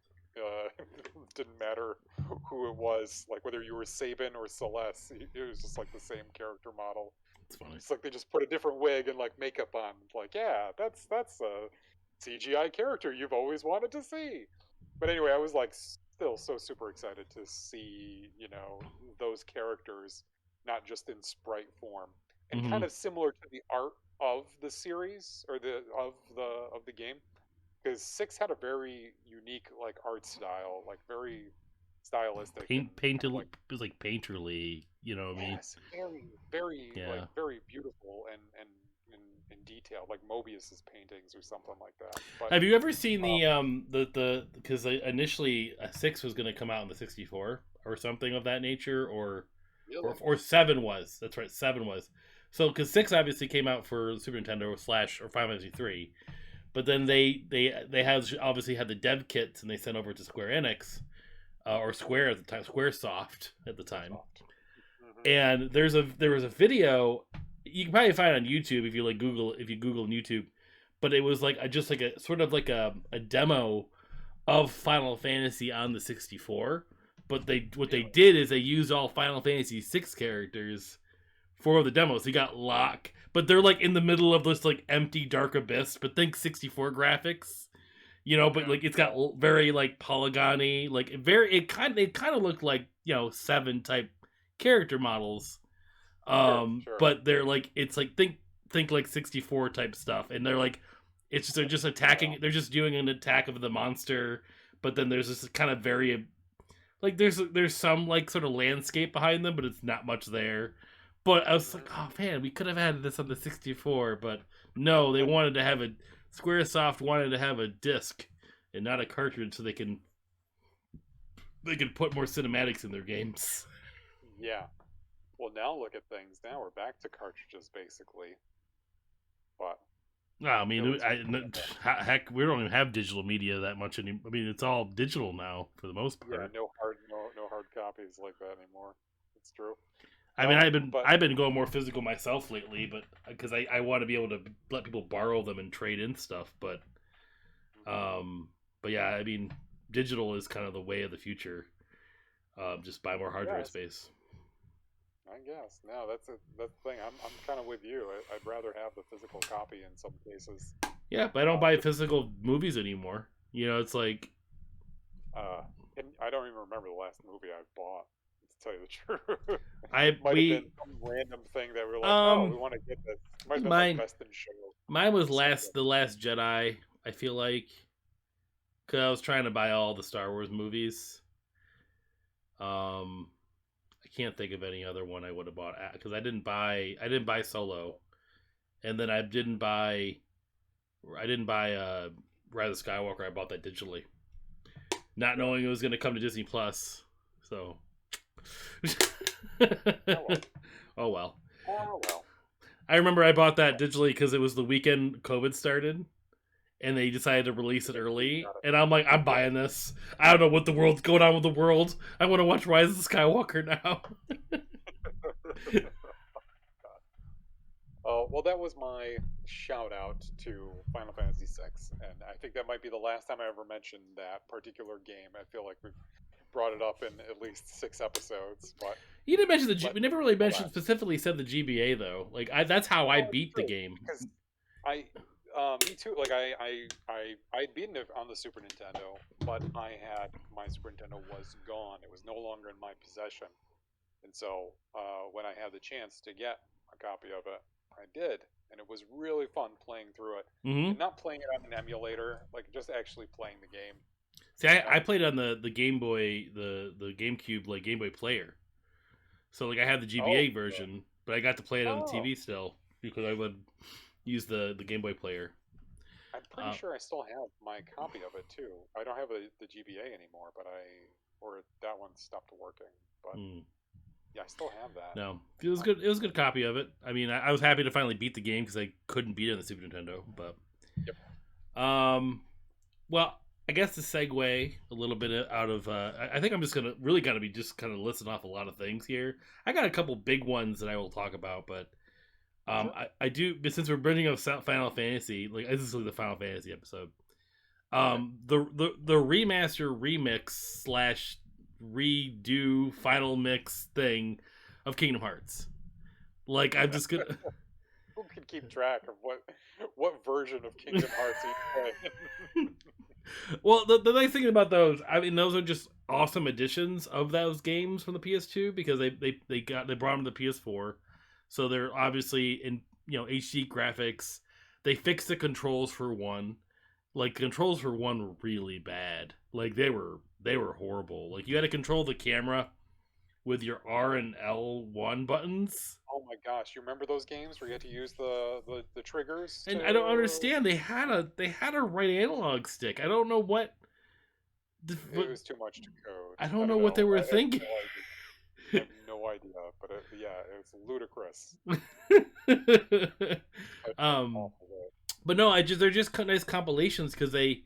Didn't matter who it was, like whether you were Sabin or Celeste. It was just like the same character model. it's funny. It's like they just put a different wig and like makeup on. Like, yeah, that's a CGI character you've always wanted to see. But anyway, I was like still so super excited to see, those characters not just in sprite form, and kind Hmm. of similar to the art of the series or the game, because 6 had a very unique like art style, like very stylistic and kind of Painted. like, It was like painterly. You know what I mean? yes, very, very, like Yeah. very beautiful and detailed, like Mobius's paintings or something like that. But Have you ever seen um, the because initially 6 was going to come out in the 64 or something of that nature, or Really? or 7 was. That's right, 7 was. So because 6 obviously came out for Super Nintendo slash or Final Fantasy 3, but then they had obviously had the dev kits and they sent over to Square Enix or Square at the time, SquareSoft at the time. Mm-hmm. And there was a video you can probably find it on YouTube if you Google on YouTube, but it was like just like a sort of like a demo of Final Fantasy on the 64. But they did is they used all Final Fantasy 6 characters for the demo. So you got Locke, but they're like in the middle of this like empty dark abyss. But think 64 graphics, But like it's got very like polygony, like it kind of looked like 7 type character models. Sure. But they're like it's like think like 64 type stuff, and they're like they're just attacking. They're just doing an attack of the monster, but then there's this kind of very like there's some like sort of landscape behind them, but it's not much there. But I was like, oh man, we could have had this on the 64, but no, they wanted to have Squaresoft wanted to have a disc and not a cartridge, so they can put more cinematics in their games. Yeah. Well, now look at things. Now we're back to cartridges, basically. But no, I mean, heck, we don't even have digital media that much anymore. I mean, it's all digital now for the most part. Yeah, no hard copies like that anymore. It's true. I mean, I've been going more physical myself lately, but because I want to be able to let people borrow them and trade in stuff. But yeah, I mean, digital is kind of the way of the future. Just buy more hard drive space. I guess. No, that's the thing. I'm kind of with you. I'd rather have the physical copy in some cases. Yeah, but I don't buy physical movies anymore. It's like. And I don't even remember the last movie I bought. To tell you the truth, Might have been some random thing that we're like, we want to get this. Might have been like Best in Show. Mine was The Last Jedi. I feel like because I was trying to buy all the Star Wars movies. I can't think of any other one I would have bought because I didn't buy Solo, and then I didn't buy Rise of Skywalker. I bought that digitally, not knowing it was going to come to Disney Plus. So, oh well. I remember I bought that digitally because it was the weekend COVID started, and they decided to release it early. And I'm like, I'm buying this. I don't know what the world's going on with the world. I want to watch Rise of Skywalker now. Well, that was my shout out to Final Fantasy VI, and I think that might be the last time I ever mentioned that particular game. I feel like we've brought it up in at least 6 episodes, but you didn't mention we never really mentioned specifically said the GBA though. Like that's how I beat the game. Because me too. Like I'd beaten it on the Super Nintendo, but my Super Nintendo was gone. It was no longer in my possession, and so when I had the chance to get a copy of it, I did, and it was really fun playing through it. Mm-hmm. And not playing it on an emulator, like just actually playing the game. See, I played it on the Game Boy, the GameCube, like Game Boy Player. So like I had the GBA version, but I got to play it on the TV still because I would use the Game Boy Player. I'm pretty sure I still have my copy of it too. I don't have the GBA anymore, but that one stopped working. But yeah, I still have that. No, it was good. It was a good copy of it. I mean, I was happy to finally beat the game because I couldn't beat it on the Super Nintendo. But well, I guess to segue a little bit out of, I think I'm just gonna be just kind of listing off a lot of things here. I got a couple big ones that I will talk about, but I do, but since we're bringing up Final Fantasy, like this is like the Final Fantasy episode. The remaster remix / redo final mix thing of Kingdom Hearts. Like I'm just gonna. Who can keep track of what version of Kingdom Hearts you play? Well, the nice thing about those, I mean, those are just awesome additions of those games from the PS2 because they brought them to the PS4, so they're obviously in HD graphics. They fixed the controls for one. Like, controls for one were really bad. Like, they were horrible. Like, you had to control the camera with your R and L1 buttons. Oh my gosh, you remember those games where you had to use the triggers? And I don't understand. They had a right analog stick. I don't know what. It was too much to code. I don't know what they were thinking. I have no idea, but it was ludicrous. That's um, awful. Though. but no, they're just nice compilations because they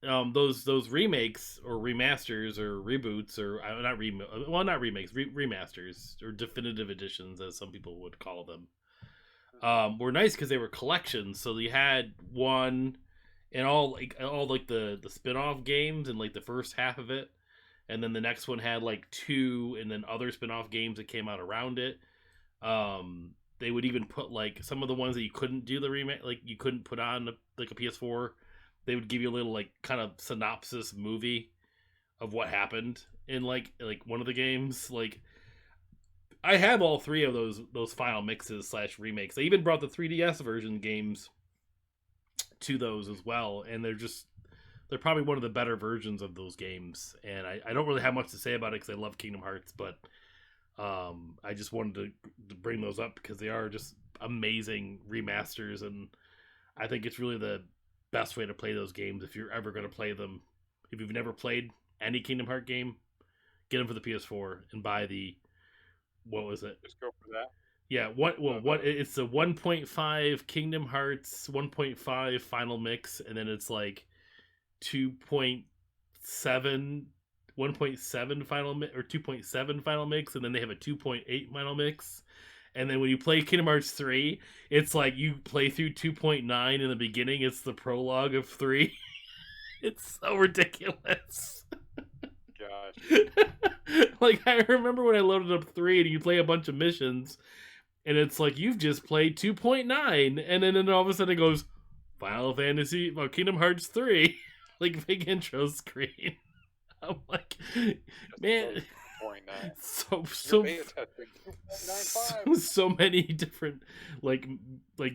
those remakes or remasters or reboots or not remakes, remasters or definitive editions as some people would call them. Were nice because they were collections. So you had one and all the spin-off games and like the first half of it, and then the next one had like two and then other spin-off games that came out around it. They would even put like some of the ones that you couldn't do the remake, like you couldn't put on like a PS4. They would give you a little like kind of synopsis movie of what happened in like one of the games. Like I have all three of those final mixes / remakes. They even brought the 3DS version games to those as well, and they're probably one of the better versions of those games. And I don't really have much to say about it because I love Kingdom Hearts, but I just wanted to bring those up because they are just amazing remasters, and I think it's really the best way to play those games if you're ever going to play them. If you've never played any Kingdom Hearts game, get them for the PS4 and buy the what was it? Just go for that. Yeah, it's the 1.5 Kingdom Hearts 1.5 final mix, and then it's like 2.7 1.7 final mix or 2.7 final mix, and then they have a 2.8 final mix. And then when you play Kingdom Hearts 3, it's like you play through 2.9 in the beginning. It's the prologue of 3. It's so ridiculous. Gosh. Like, I remember when I loaded up 3 and you play a bunch of missions, and it's like, you've just played 2.9. And then all of a sudden it goes, Kingdom Hearts 3. Like, big intro screen. I'm like, man, so many different like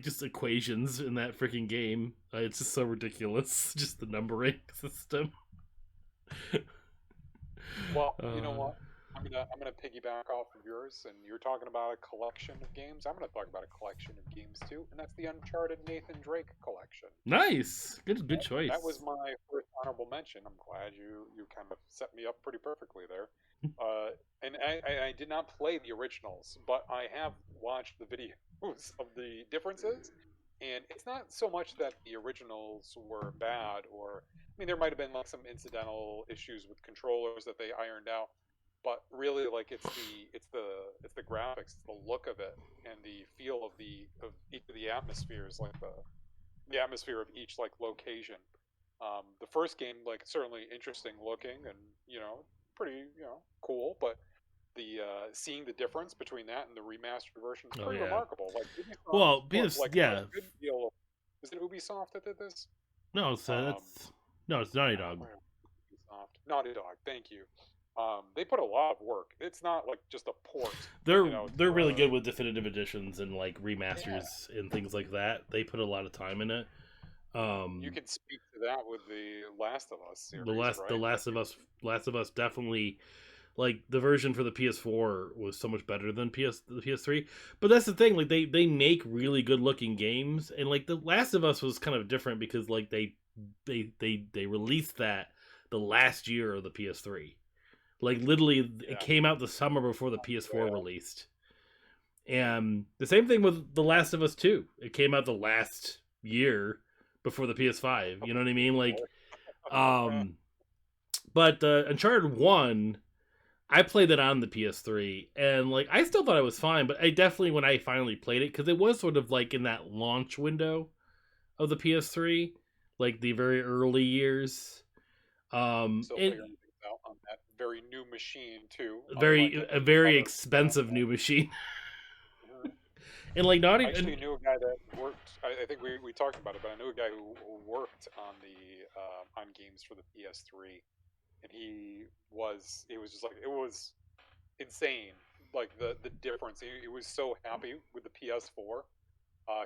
just equations in that freaking game. It's just so ridiculous, just the numbering system. Well, you know what? I'm gonna piggyback off of yours, and you're talking about a collection of games. I'm gonna talk about a collection of games too, and that's the Uncharted Nathan Drake collection. Nice, good choice. That was my first honorable mention. I'm glad you kind of set me up pretty perfectly there. And I did not play the originals, but I have watched the videos of the differences, and it's not so much that the originals were bad, or I mean, there might have been like some incidental issues with controllers that they ironed out. But really, like it's the graphics, it's the look of it, and the feel of each of the atmospheres, like the atmosphere of each like location. The first game, like certainly interesting looking and pretty cool, but the seeing the difference between that and the remastered version is pretty remarkable. Like Ubisoft, a good deal. Is it Ubisoft that did this? No, it's Naughty Dog. Ubisoft, Naughty Dog. Thank you. They put a lot of work. It's not like just a port. They're really good with definitive editions and like remasters and things like that. They put a lot of time in it. You can speak to that with the Last of Us series, the Last of Us definitely, like the version for the PS4 was so much better than the PS3. But that's the thing, like they make really good looking games, and like the Last of Us was kind of different because like they released that the last year of the PS3. Like, literally, it came out the summer before the PS4 released. And the same thing with The Last of Us 2. It came out the last year before the PS5. You know what I mean? Like, but Uncharted 1, I played it on the PS3. And, like, I still thought it was fine. But I definitely, when I finally played it, because it was sort of, like, in that launch window of the PS3. Like, the very early years. Out on that very new machine too. A very expensive new machine. And like I actually knew a guy that worked. I think we talked about it, but I knew a guy who worked on the on games for the PS3, and he was just like, it was insane, like the difference. He was so happy with the PS4,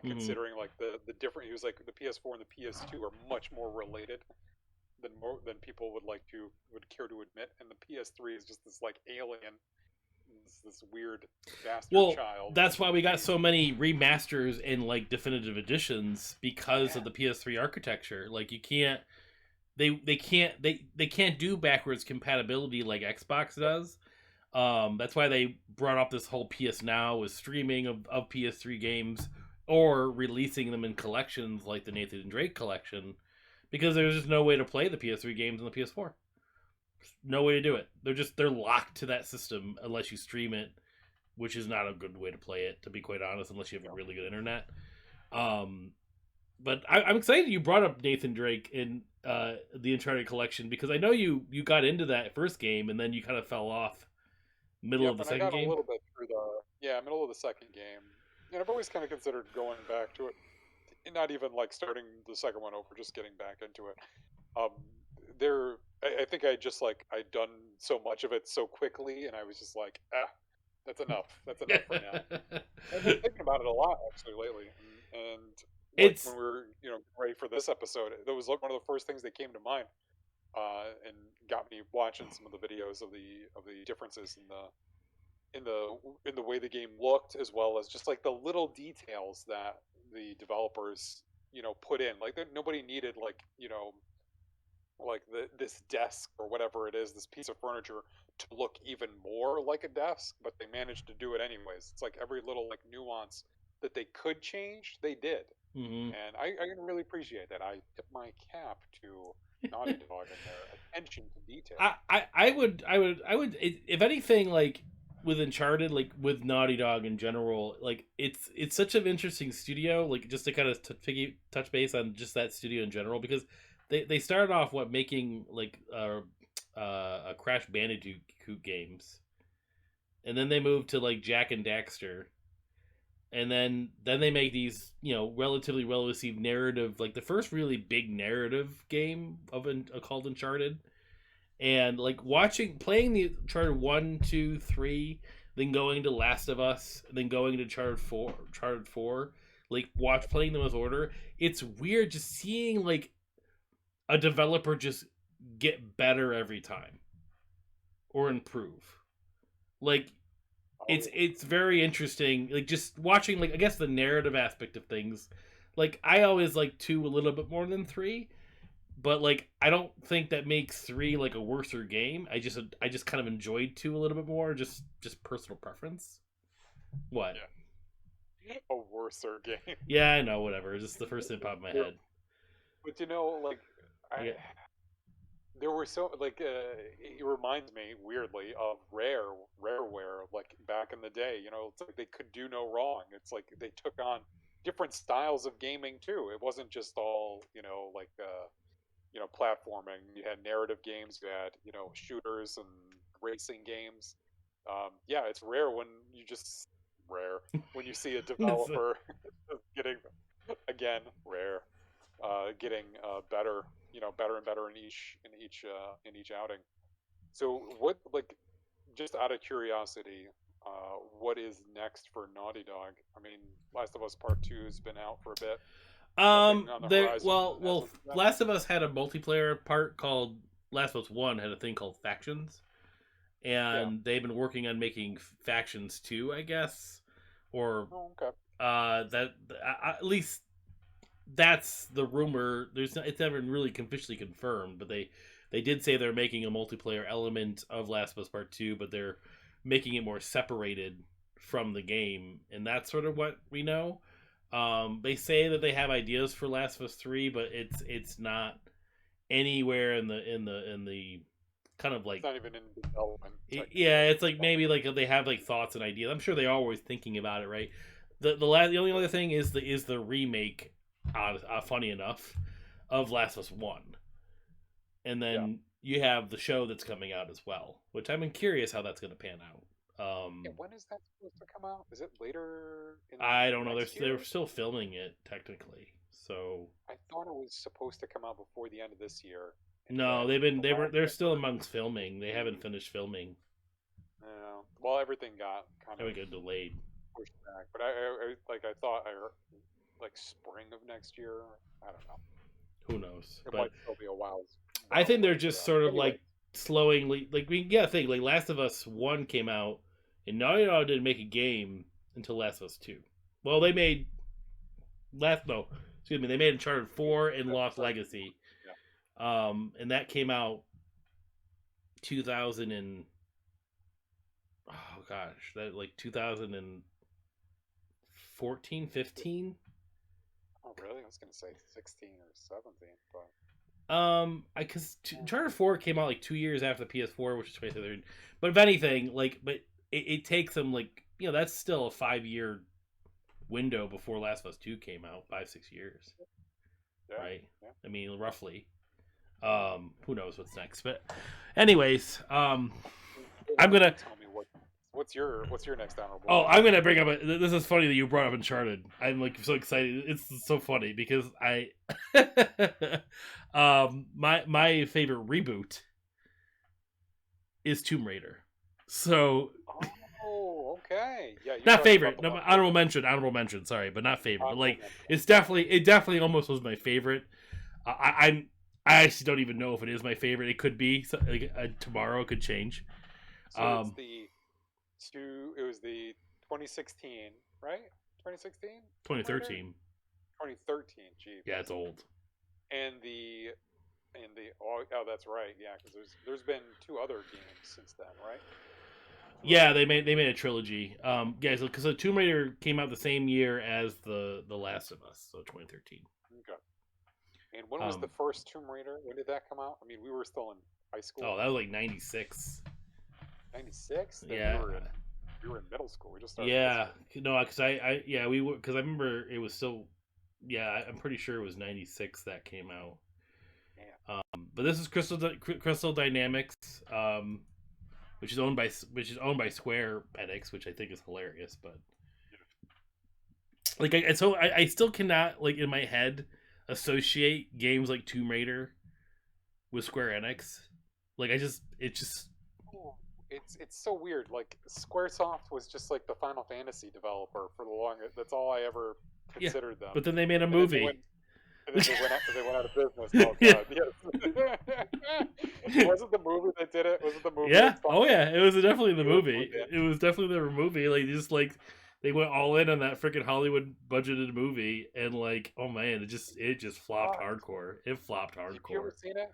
considering like the different. He was like, the PS4 and the PS2 are much more related than people would care to admit, and the PS3 is just this like alien, this weird bastard child. That's why we got so many remasters and like definitive editions, because of the PS3 architecture. Like, you can't they can't do backwards compatibility like Xbox does. That's why they brought up this whole PS Now with streaming of PS3 games or releasing them in collections like the Nathan Drake collection, because there's just no way to play the PS3 games on the PS4. No way to do it. They're locked to that system unless you stream it, which is not a good way to play it, to be quite honest, unless you have a really good internet. But I'm excited you brought up Nathan Drake in the Uncharted collection, because I know you got into that first game and then you kind of fell off middle of the and I second got a game. little bit through the middle of the second game, and I've always kind of considered going back to it, not even like starting the second one over, just getting back into it. Um, I think I just like I'd done so much of it so quickly, and I was just like, that's enough. That's enough for now. I've been thinking about it a lot actually lately, and like when It's we were ready for this episode, that was like one of the first things that came to mind, and got me watching some of the videos of the differences in the way the game looked, as well as just like the little details that the developers put in. Like nobody needed like this desk or whatever it is, this piece of furniture, to look even more like a desk, but they managed to do it anyways. It's like every little like nuance that they could change, they did, mhm. and I really appreciate that. I tip my cap to Naughty Dog and their attention to detail. I would if anything, like with Uncharted, like with Naughty Dog in general, like it's such an interesting studio. Like just to kind of touch base on just that studio in general, because they started off making like Crash Bandicoot games, and then they moved to like Jack and Daxter, and then they make these relatively well received narrative, like the first really big narrative game called Uncharted. And like playing the Uncharted 1, 2, 3, then going to Last of Us, then going to Uncharted 4, like playing them as order. It's weird just seeing like a developer just get better every time or improve. Like it's Oh, it's very interesting. Like just watching, like I guess the narrative aspect of things. Like I always like 2 a little bit more than 3, but like I don't think that makes 3 like a worser game. I just kind of enjoyed 2 a little bit more, just personal preference. What? yeah, a worser game. Yeah, I know. Whatever. Just the first thing that popped in my There- head. but like I Yeah. there were so like it reminds me weirdly of Rareware, like back in the day. It's like they could do no wrong. It's like they took on different styles of gaming too. It wasn't just all like platforming. You had narrative games, you had shooters and racing games. Yeah, it's rare when you see a developer getting, again, rare, getting better, better and better in each outing. So what, like, just out of curiosity, what is next for Naughty Dog? I mean, Last of Us Part Two has been out for a bit. Nothing on the There. horizon as Well, of yet. Last of Us had a multiplayer part called Last of Us One had a thing called Factions, Yeah. and they've been working on making Factions 2, I guess, or Oh, okay. that at least that's the rumor. It's never really officially confirmed, but they did say they're making a multiplayer element of Last of Us Part Two, but they're making it more separated from the game, and that's sort of what we know. They say that they have ideas for Last of Us 3, but it's not anywhere in the kind of It's like not even in development yeah, technically. it's like maybe like they have like thoughts and ideas. I'm sure they are always thinking about it, right? The only other thing is the remake, funny enough, of Last of Us One, and Yeah. then you have the show that's coming out as well, which I'm curious how that's going to pan out. Yeah. When is that supposed to come out? Is it later in I don't know. next They're year? still filming it technically, so I thought it was supposed to come out before the end of this year, and no, then the last they're I still heard, amongst filming. They haven't finished filming. well, everything got kind They would of get delayed. pushed back. But I thought I heard like spring of next year. I don't know. Who knows? It But might still be a I while think they're away for just that. sort of Anyway, like slowing, like we gotta think like Last of Us One came out, and Naughty Dog didn't make a game until Last of Us Two. Well, they made they made Uncharted 4 and that's Lost right. Legacy, Yeah. and that came out 2000 and gosh, that like 2014, 15. Oh, really? I was gonna say 16 or 17, but Because Uncharted 4 came out like 2 years after the PS4, which is 2013. But if anything, it takes them that's still a 5 year window before Last of Us 2 came out, 5-6 years, yeah, right? yeah. I mean, roughly. Who knows what's next? But, anyways, I'm gonna. Tell me what's your next honorable? Oh, I'm gonna bring up. This is funny that you brought up Uncharted. I'm like so excited. It's so funny because my favorite reboot is Tomb Raider. So. Oh, okay. Yeah, Not favorite. No, honorable mention. Sorry, but not favorite. But it definitely almost was my favorite. I actually don't even know if it is my favorite. It could be. Tomorrow it could change. So it was the 2016, right? 2016? 2013. 2013. Gee. Yeah, it's old. And that's right. Yeah, because there's been 2 other games since then, right? Yeah, they made a trilogy. Yeah, so because Tomb Raider came out the same year as the Last of Us, so 2013. Okay. And when was the first Tomb Raider? When did that come out? I mean, we were still in high school. Oh, that was like 96. 96? Yeah. We were in middle school. We just started. Yeah, no, because I remember it was still. Yeah, I'm pretty sure it was 96 that came out. Yeah. But this is Crystal Dynamics, which is owned by Square Enix, which I think is hilarious. But I still cannot in my head associate games like Tomb Raider with Square Enix. It's so weird. Like SquareSoft was just like the Final Fantasy developer for the longest. That's all I ever considered them. But then they made a movie. And then they went out of business. Oh god, yes. Was it the movie that did it? Was it the movie? Yeah. Oh yeah. It was definitely the movie. It was definitely the movie. They went all in on that freaking Hollywood budgeted movie, and oh man, it just flopped hardcore. It flopped hardcore. Have you ever seen it?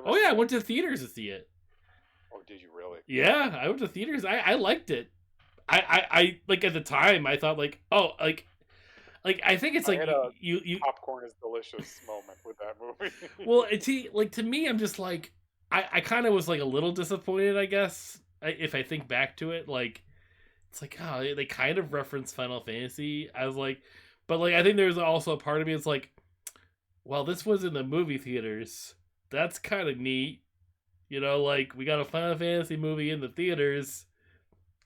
Oh yeah, I went to theaters to see it. Oh, did you really? Yeah, I went to theaters. I liked it. I at the time I thought I think it's you popcorn is delicious moment with that movie. Well, to me, I'm just I kind of was a little disappointed. I guess if I think back to it, it's oh, they kind of reference Final Fantasy. I was but I think there's also a part of me that's well, this was in the movie theaters. That's kind of neat. We got a Final Fantasy movie in the theaters.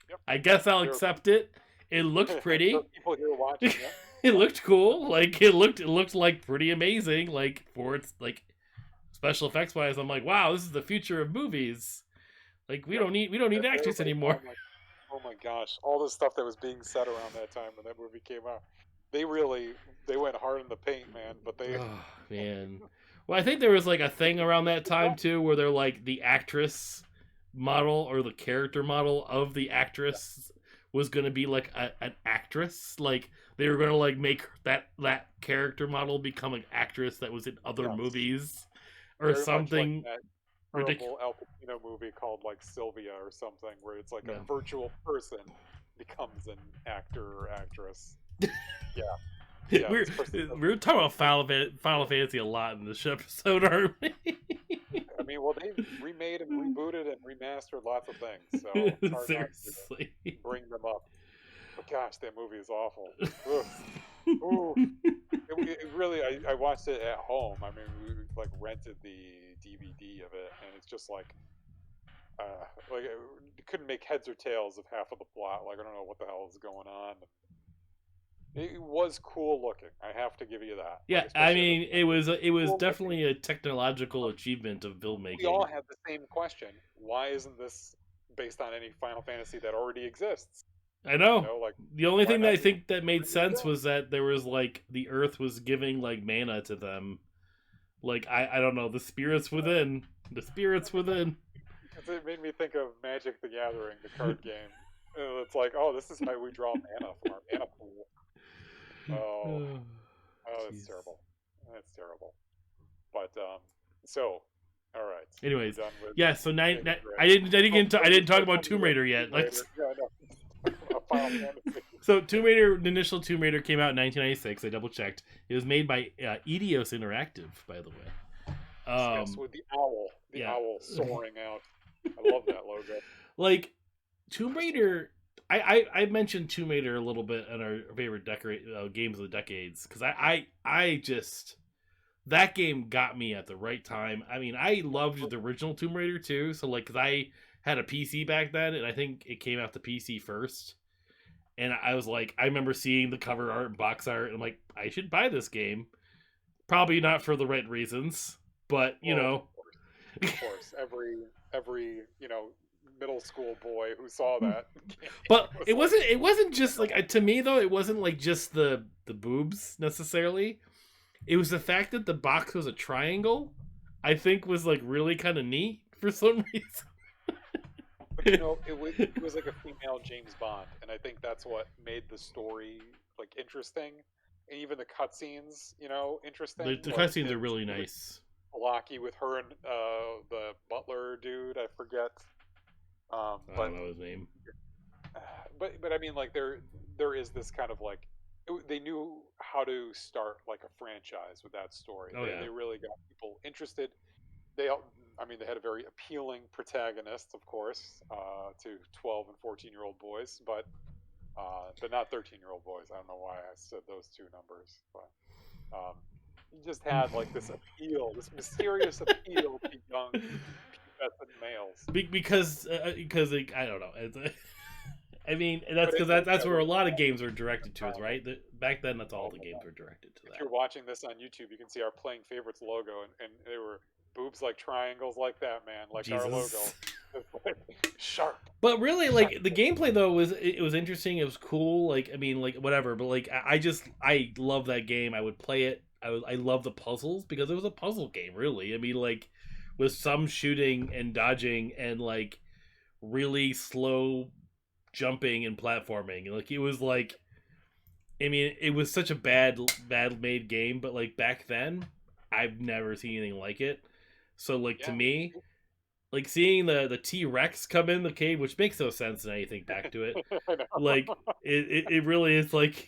Yep. I guess I'll accept it. It looked pretty. People here watching it. It looked cool. It looked pretty amazing. For its special effects wise, I'm wow, this is the future of movies. We don't need actors anymore. Oh my gosh, all the stuff that was being said around that time when that movie came out. They went hard in the paint, man. But they. Oh man. Well, I think there was a thing around that time too, where they're the actress model or the character model of the actress was going to be an actress. They were going to make that character model become an actress that was in other movies or very something. That terrible Al Pacino movie called Sylvia or something, where it's a virtual person becomes an actor or actress. Yeah. Yeah, we're talking about Final Fantasy a lot in this episode, aren't we? I mean, well, they remade and rebooted and remastered lots of things, so it's hard seriously not to bring them up. But gosh, that movie is awful. Ooh. It really, I watched it at home. I mean, we rented the DVD of it, and it's just it couldn't make heads or tails of half of the plot. I don't know what the hell is going on. It was cool looking. I have to give you that. Yeah, I mean, it was definitely a technological achievement of filmmaking. We all have the same question: why isn't this based on any Final Fantasy that already exists? I know. The only thing that I think that made sense was that there was the Earth was giving mana to them. I don't know, the spirits within. The spirits within. It made me think of Magic the Gathering, the card game. It's oh, this is how we draw mana from our mana pool. Oh, that's terrible. That's terrible. But so, all right. Anyways, yeah. So I didn't talk about Tomb Raider yet. Yeah, no. Final Fantasy. So Tomb Raider, the initial Tomb Raider came out in 1996. I double checked. It was made by Eidos Interactive, by the way. Yes, with the Yeah. owl soaring out. I love that logo. Like Tomb Raider, I mentioned Tomb Raider a little bit in our favorite games of the decades because I just that game got me at the right time. I mean, I loved the original Tomb Raider too. So like, cause I had a PC back then, and I think it came out to PC first. And I was like, I remember seeing the cover art and box art, and I'm like, I should buy this game. Probably not for the right reasons, but you know, of course, every middle school boy who saw that. But it wasn't just like to me though. It wasn't like just the boobs necessarily. It was the fact that the box was a triangle. I think was like really kind of neat for some reason. But it was like a female James Bond, and I think that's what made the story like interesting, and even the cutscenes, interesting. The cutscenes are really nice. Blocky with her and the butler dude, I forget. I don't know his name. But I mean, like there is this kind of like they knew how to start like a franchise with that story. They really got people interested. They had a very appealing protagonist, of course, to 12 and 14-year-old boys, but not 13-year-old boys. I don't know why I said those two numbers, but he just had like this appeal, this mysterious appeal to young pubescent males. Because like, I don't know. I mean, that's because that's where a lot of games are directed to, right? Back then, that's all the games were directed to. If you're watching this on YouTube, you can see our Playing Favorites logo, and they were boobs like triangles like that, man, like Jesus. Our logo. Sharp. But really, like the gameplay though was interesting. It was cool. Like I mean, like whatever. But like I love that game. I would play it. I love the puzzles because it was a puzzle game. Really, I mean, like with some shooting and dodging and like really slow jumping and platforming. Like it was like, I mean, it was such a bad made game. But like back then, I've never seen anything like it. So like to me, like seeing the T-Rex come in the cave, which makes no sense now you think back to it. Like it really is like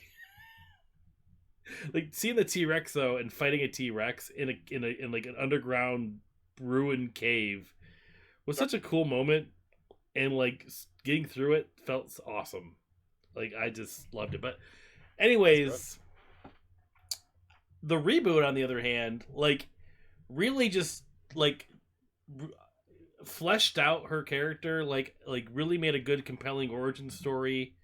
seeing the T-Rex though and fighting a T-Rex in like an underground ruined cave was such a cool moment, and like getting through it felt awesome. Like I just loved it. But anyways, the reboot on the other hand, like really just like fleshed out her character, like really made a good compelling origin story.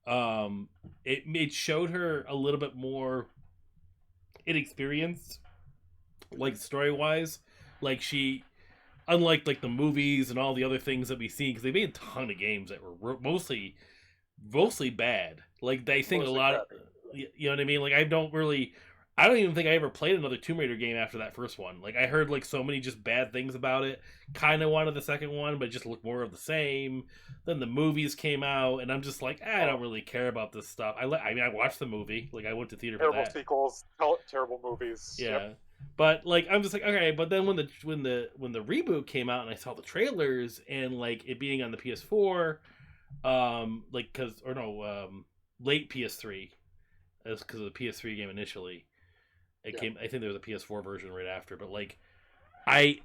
It showed her a little bit more inexperienced, like story wise. Like she, unlike like the movies and all the other things that we see, because they made a ton of games that were mostly bad. Like they think mostly a lot of, you know what I mean. Like I don't even think I ever played another Tomb Raider game after that first one. Like I heard like so many just bad things about it. Kind of wanted the second one, but it just looked more of the same. Then the movies came out, and I'm just like, I don't really care about this stuff. I mean, I watched the movie. Like I went to theater for that. Terrible sequels, terrible movies. Yeah, yep. But like I'm just like, okay. But then when the reboot came out, and I saw the trailers and like it being on the PS4, late PS3, as because of the PS3 game initially. It came. I think there was a PS4 version right after, but like, I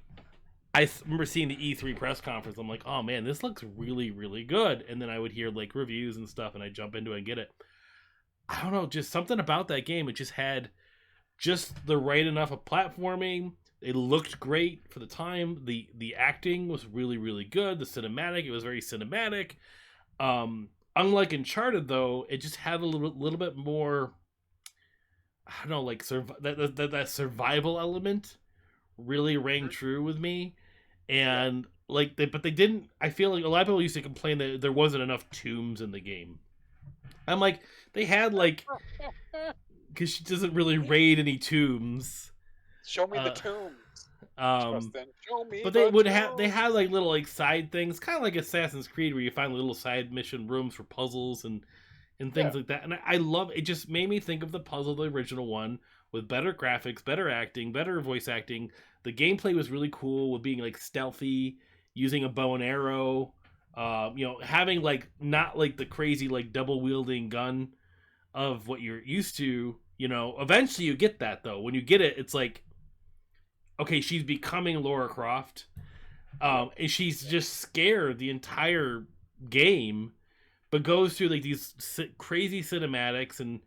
remember seeing the E3 press conference. I'm like, oh man, this looks really, really good. And then I would hear like reviews and stuff, and I jump into it and get it. I don't know, just something about that game. It just had just the right enough of platforming. It looked great for the time. The acting was really, really good. The cinematic, it was very cinematic. Unlike Uncharted, though, it just had a little bit more. I don't know, like that survival element really rang true with me, and but they didn't. I feel like a lot of people used to complain that there wasn't enough tombs in the game. I'm like, they had like, because she doesn't really raid any tombs. Show me the tombs. Show me. But they had like little like side things, kind of like Assassin's Creed, where you find little side mission rooms for puzzles and things like that. And I love it. Just made me think of the puzzle, the original one, with better graphics, better acting, better voice acting. The gameplay was really cool with being like stealthy, using a bow and arrow. Having like not like the crazy like double wielding gun of what you're used to. Eventually you get that though. When you get it, it's like, okay, she's becoming Laura Croft, Yep. and she's just scared the entire game, but goes through like these crazy cinematics and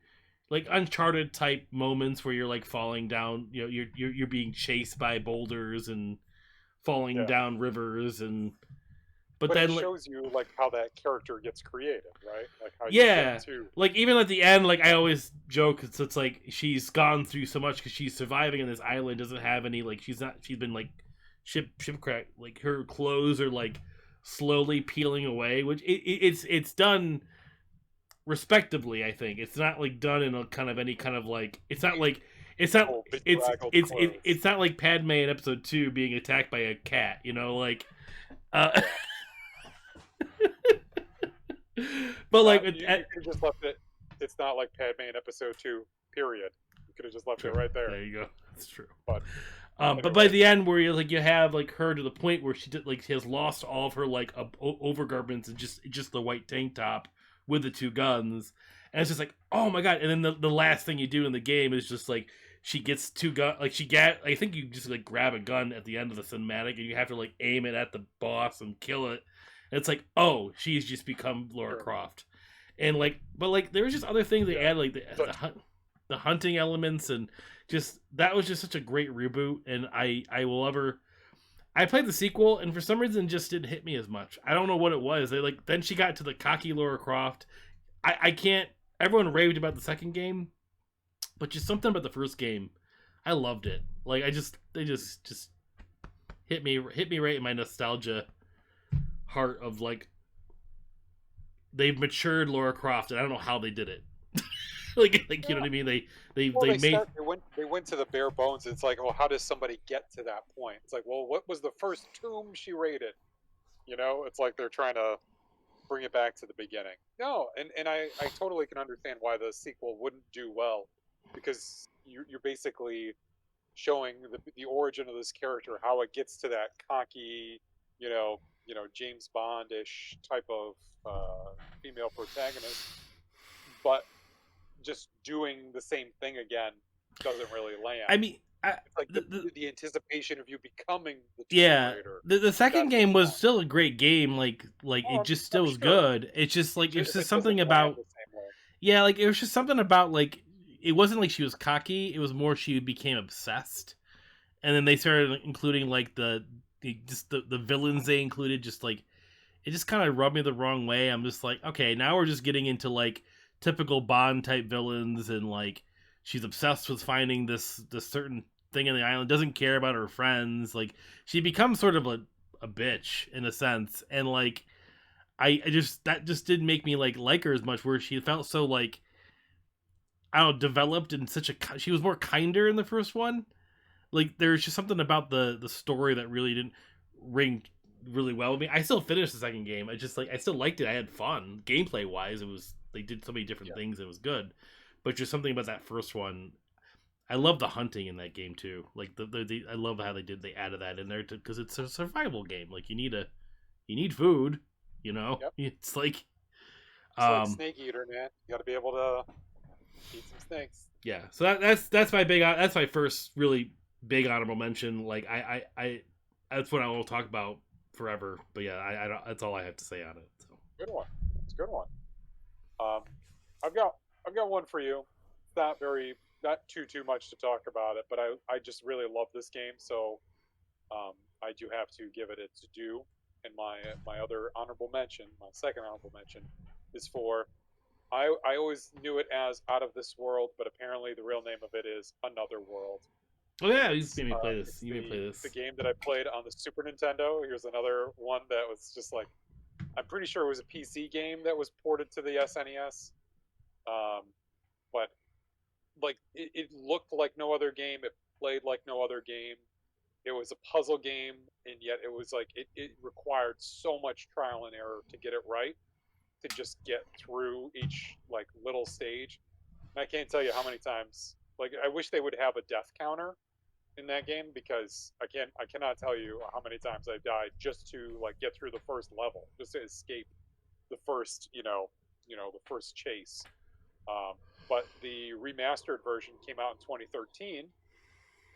like Uncharted type moments where you're like falling down. You're being chased by boulders and falling Yeah. down rivers, and but But it then like, shows you like how that character gets created, right? Like how you get yeah, to. like even at the end, like I always joke, it's like she's gone through so much because she's surviving on this island, doesn't have any like she's been like shipwrecked, like her clothes are like slowly peeling away, which it's done respectably. I think it's not like done in a kind of any kind of like it's not Oh, bedraggled clothes. it's not like Padme in episode 2 being attacked by a cat, like uh, Yeah. but like You could have just left it. It's not like Padme in episode 2, period. You could have just left it true. right there. There you go. That's true. But But by anyway, the end, where you have like her to the point where she has lost all of her like overgarments and just the white tank top with the two guns, and it's just like, oh my god! And then the last thing you do in the game is just like she gets two gun, like I think you just like grab a gun at the end of the cinematic and you have to like aim it at the boss and kill it. And it's like, oh, she's just become Laura sure. Croft, and like, but like there was just other things they Yeah. add, like the hunting elements, and just that was just such a great reboot. And I played the sequel, and for some reason, it just didn't hit me as much. I don't know what it was. Then she got to the cocky Laura Croft. I can't. Everyone raved about the second game, but just something about the first game, I loved it. Like they just hit me right in my nostalgia heart of like they've matured Laura Croft, and I don't know how they did it. like you know what I mean? Well, They made they went to the bare bones. It's like, well, how does somebody get to that point? It's like, well, what was the first tomb she raided? It's like they're trying to bring it back to the beginning. No, and I totally can understand why the sequel wouldn't do well, because you're basically showing the origin of this character, how it gets to that cocky, James Bond-ish type of female protagonist, but just doing the same thing again doesn't really land. I mean, It's like the the anticipation of you becoming the Tomb yeah, Raider. the second That's what's game was wrong. still a great game. Like Oh, it just I'm still was sure. good. It's just like it's just It something doesn't land about, the same way. yeah, like it was just something about like it wasn't like she was cocky. It was more she became obsessed, and then they started including like the villains they included. Just like it just kind of rubbed me the wrong way. I'm just like, okay, now we're just getting into like typical Bond type villains, and like she's obsessed with finding this certain thing in the island, doesn't care about her friends. Like she becomes sort of a bitch in a sense, and like I just that just didn't make me like her as much. Where she felt so like I don't know, developed in such a she was more kinder in the first one. Like there's just something about the story that really didn't ring really well with me. I still finished the second game. I just like I still liked it. I had fun gameplay wise. It was they did so many different Yeah. things. It was good, but just something about that first one. I love the hunting in that game too. Like I love how they added that in there because it's a survival game. Like you need food. Yep. It's like It's like um Snake Eater, man. You got to be able to eat some snakes. yeah. So that's my that's my first really big honorable mention. Like I that's what I will talk about forever. But yeah, I don't, that's all I have to say on it. So. Good one. It's a good one. Um, I've got one for you. It's not too much to talk about it, but I just really love this game, so I do have to give it its due. And my other honorable mention, my second honorable mention, is for I always knew it as Out of This World, but apparently the real name of it is Another World. Oh And yeah, you made me play this. it's You made me play the this. game that I played on the Super Nintendo. Here's another one that was just like, I'm pretty sure it was a PC game that was ported to the SNES. Um, but like it looked like no other game. It played like no other game. It was a puzzle game, and yet it was like it required so much trial and error to get it right, to just get through each like little stage. And I can't tell you how many times. Like I wish they would have a death counter, in that game because I cannot tell you how many times I died just to like get through the first level, just to escape the first, the first chase. Um, but the remastered version came out in 2013,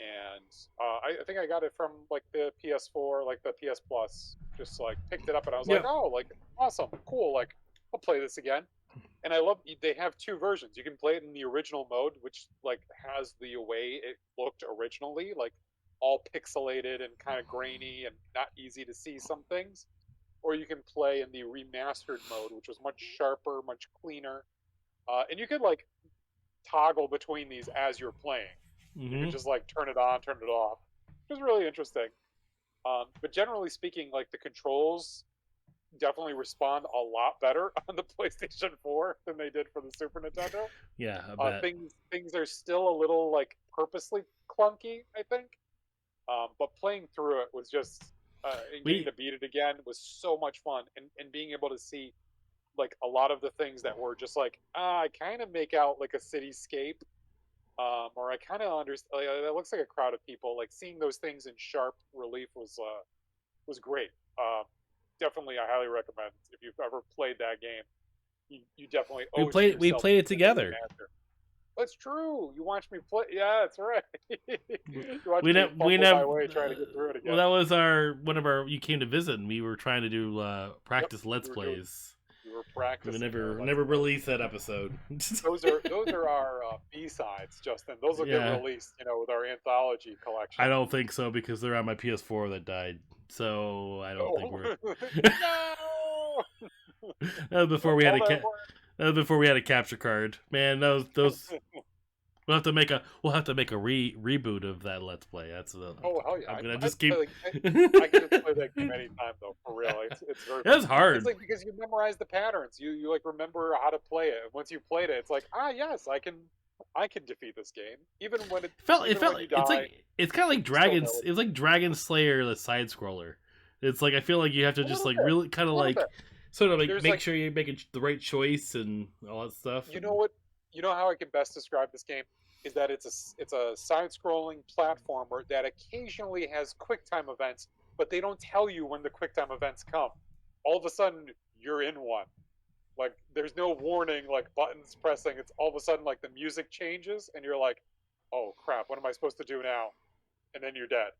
and I think I got it from like the PS4, like the PS Plus. Just like picked it up, and I was like, Yep. oh, like awesome, cool. Like I'll play this again. And I love they have two versions. You can play it in the original mode, which like has the way it looked originally, like all pixelated and kind of grainy and not easy to see some things. Or you can play in the remastered mode, which was much sharper, much cleaner. And you could like toggle between these as you're playing. You could Mm-hmm. just like turn it on, turn it off. It was really interesting. But generally speaking, like the controls definitely respond a lot better on the PlayStation 4 than they did for the Super Nintendo. Yeah, I bet. Things are still a little like purposely clunky, I think. But playing through it was just and getting to We beat it again was so much fun, and being able to see like a lot of the things that were just like I kind of make out like a cityscape, or I kind of understand. Like, it looks like a crowd of people. Like seeing those things in sharp relief was great. Definitely, I highly recommend if you've ever played that game. You definitely we owe it to played we yourself played to it play the together. remaster. That's true. You watched me play. Yeah, that's right. You watched We me never we fumble my never. way trying to get through it Well, again. that was our one of our. You came to visit, and we were trying to do Yep, practice let's we were doing. plays. We were We practicing our never let's never play. released that episode. Those are our B sides, Justin. Those will get Yeah, released, with our anthology I collection. don't think so because they're on my PS4 that died. So I don't think Oh we're. no! That was before we had All a that ca- work. That was before we had a capture card. Man, those we'll have to make a reboot of that let's play. That's Oh hell yeah! I'm gonna I'd just play keep. like I could just play that game anytime though. For real, it's very fun. That's It's hard. like because you memorize the patterns. You like remember how to play it. And once you played it, it's like yes, I can defeat this game even when It even felt when you it's die. like it's kind of like You still Dragons. know It was like Dragon Slayer, the side scroller. It's like I feel like you have to a just little like bit, really kind a of little like bit. sort of like There's make like sure you're making the right choice and all that stuff. you know And what you know how I can best describe this game is that it's a side-scrolling platformer that occasionally has QuickTime events, but they don't tell you when the QuickTime events come. All of a sudden, you're in one. Like there's no warning, like buttons pressing. It's all of a sudden like the music changes, and you're like, "Oh crap! What am I supposed to do now?" And then you're dead,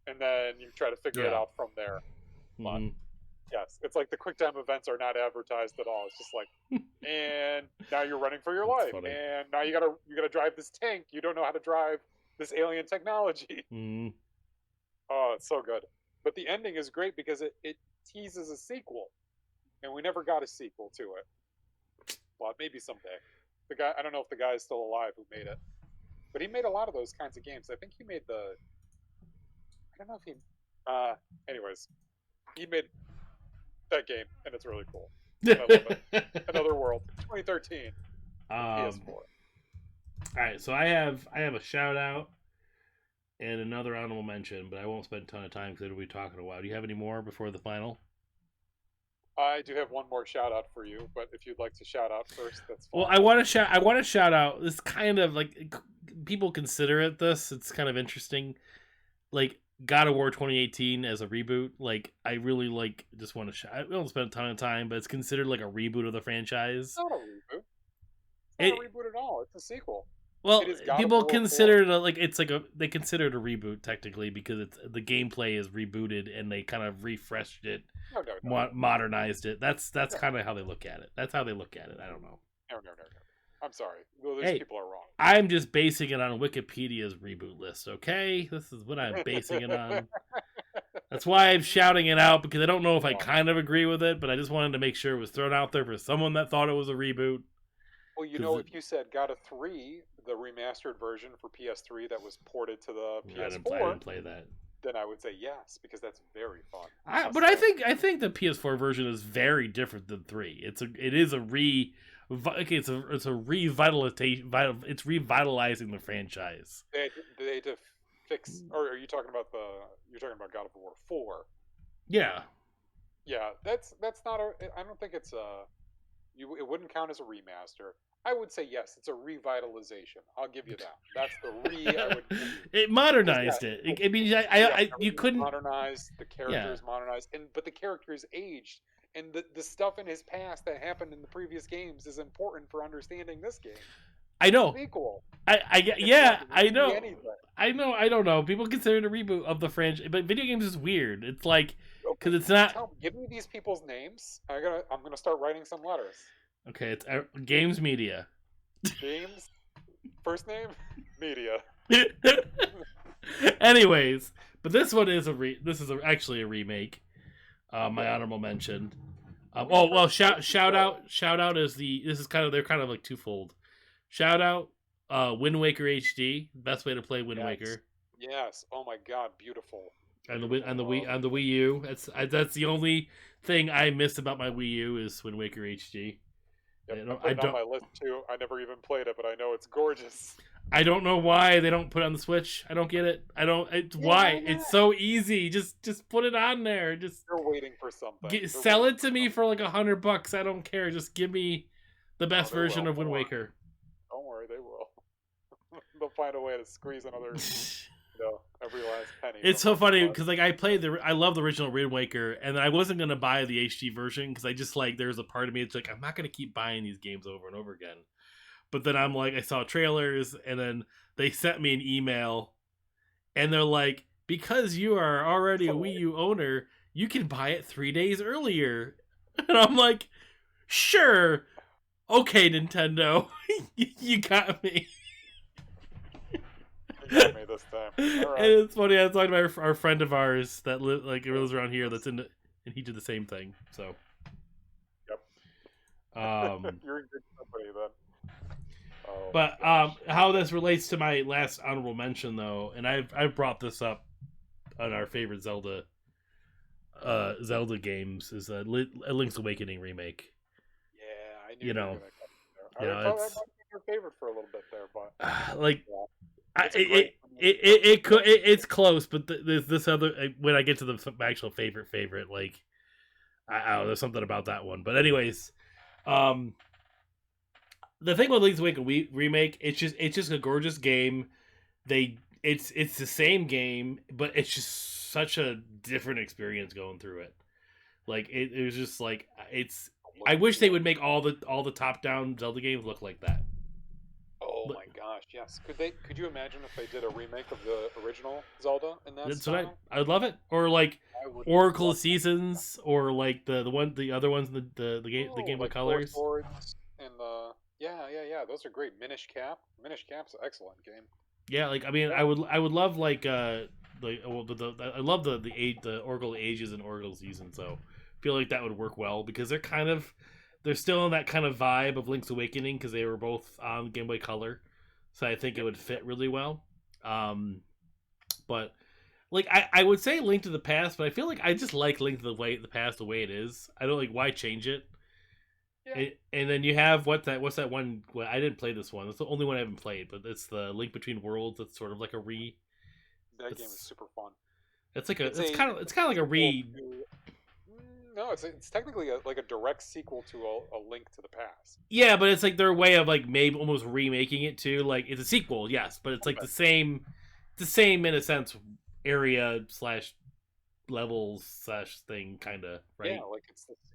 and then you try to figure it yeah. out from there. But Mm-hmm. yes, it's like the QuickTime events are not advertised at all. It's just like, and now you're running for your That's life, funny. and now you gotta drive this tank. You don't know how to drive this alien technology. Mm-hmm. Oh, it's so good. But the ending is great because it teases a sequel, and we never got a sequel to it. Well, maybe someday. The guy, I don't know if the guy is still alive who made it, but he made a lot of those kinds of games. I think he made I don't know if he. Uh, anyways, he made that game, and it's really cool, and I love it. Another World, 2013 for All PS4. right, so I have a shout out and another honorable mention, but I won't spend a ton of time because it'll be talking a while. Do you have any more before the final? I do have one more shout out for you, but if you'd like to shout out first, that's Well, fine. I want to shout out. This kind of like people consider it this. It's kind of interesting. Like God of War 2018 as a reboot. Like I really like. Just want to. I don't spend a ton of time, but it's considered like a reboot of the It's franchise. not a reboot. It's not a It reboot at all. It's a sequel. It Well, is God of people War 4. consider it like it's like they consider it a reboot technically because it's the gameplay is rebooted and they kind of refreshed it, No, no, no, modernized it. That's no, kind of how they look at it. That's how they look at it. I don't know. no. I'm sorry. Well, those Hey, people are wrong. I'm just basing it on Wikipedia's reboot list. Okay, this is what I'm basing it on. That's why I'm shouting it out because I don't know if I Well, kind of agree with it, but I just wanted to make sure it was thrown out there for someone that thought it was a reboot. well, Because if you said God of 3, the remastered version for PS3 that was ported to the I PS4, didn't play that. then I would say yes because that's very fun. But I think the PS4 version is very different than 3. It is a it's a revitalization. It's revitalizing the franchise. They had to fix. Or are you talking about You're talking about God of War 4? Yeah, Yeah, that's not a. I don't think it's a. It wouldn't count as a remaster. I would say yes, it's a revitalization. I'll give you that. That's the I would give you. It 'Cause, yeah, modernized it. I mean, yeah, you everything's couldn't. modernized, the Yeah, characters modernized, but the characters aged, and the stuff in his past that happened in the previous games is important for understanding this game. I It's a know. sequel. It's Yeah, not I really know. anything. I know. I don't know. People consider it a reboot of the franchise, but video games is weird. It's like because Okay, it's not give me these people's names. I'm gonna start writing some letters. okay. It's Games Media. James, first name, media. Anyways, but this one is actually a remake. My honorable mention. Oh well, shout out is this is they're kind of like twofold. Shout out, Wind Waker HD, best way to play Wind Waker. Yes. Oh my God, beautiful. And the Wii U. That's the only thing I missed about my Wii U is Wind Waker HD. Yep, I put it on my list too. I never even played it, but I know it's gorgeous. I don't know why they don't put it on the Switch. I don't get it. Why? It's so easy. Just put it on there. Just You're waiting for something. sell it to me for like $100. I don't care. Just give me the best version of Wind Waker. Don't worry, they will. They'll find a way to squeeze another, every last penny. It's so funny because like I love the original Wind Waker, and I wasn't gonna buy the HD version because I just like there's a part of me that's like I'm not gonna keep buying these games over and over again. But then I'm like I saw trailers, and then they sent me an email, and they're like, because you are already a Wii U owner, you can buy it 3 days earlier, and I'm like, sure, okay, Nintendo, you got me. Me this time. All right. And it's funny. I was talking to our friend of ours that lives around here. And he did the same thing. So, yep. You're in good company then. Oh, but how this relates to my last honorable mention, though, and I've brought this up on our favorite Zelda games is a Link's Awakening remake. Yeah, I knew you know, I thought that might be your favorite for a little bit there, but like. Yeah. It's close, but this other when I get to the actual favorite, like I don't know, there's something about that one. But anyways, the thing with Link's Awakening remake, it's just a gorgeous game. It's the same game, but it's just such a different experience going through it. Like it was just like I wish they would make all the top down Zelda games look like that. Oh my gosh, yes. Could you imagine if they did a remake of the original Zelda in that style? I would love it. Or like Oracle Seasons, or like the other ones in the Game Boy Colors. And yeah. Those are great. Minish Cap's an excellent game. Yeah, like I mean, I would love like I love the Oracle Ages and Oracle Seasons. So I feel like that would work well because they're still in that kind of vibe of Link's Awakening because they were both on Game Boy Color, so I think it would fit really well. But like I would say Link to the Past, but I feel like I just like Link to the Past the way it is. I don't like why change it. Yeah. And then you have what's that one? Well, I didn't play this one. It's the only one I haven't played, but it's the Link Between Worlds. It's sort of like a That game is super fun. It's kind of like a re. No, it's technically like a direct sequel to a Link to the Past. Yeah, but it's like their way of like maybe almost remaking it too. Like it's a sequel, yes, but it's like the same in a sense area / levels / thing kind of, right? Yeah, like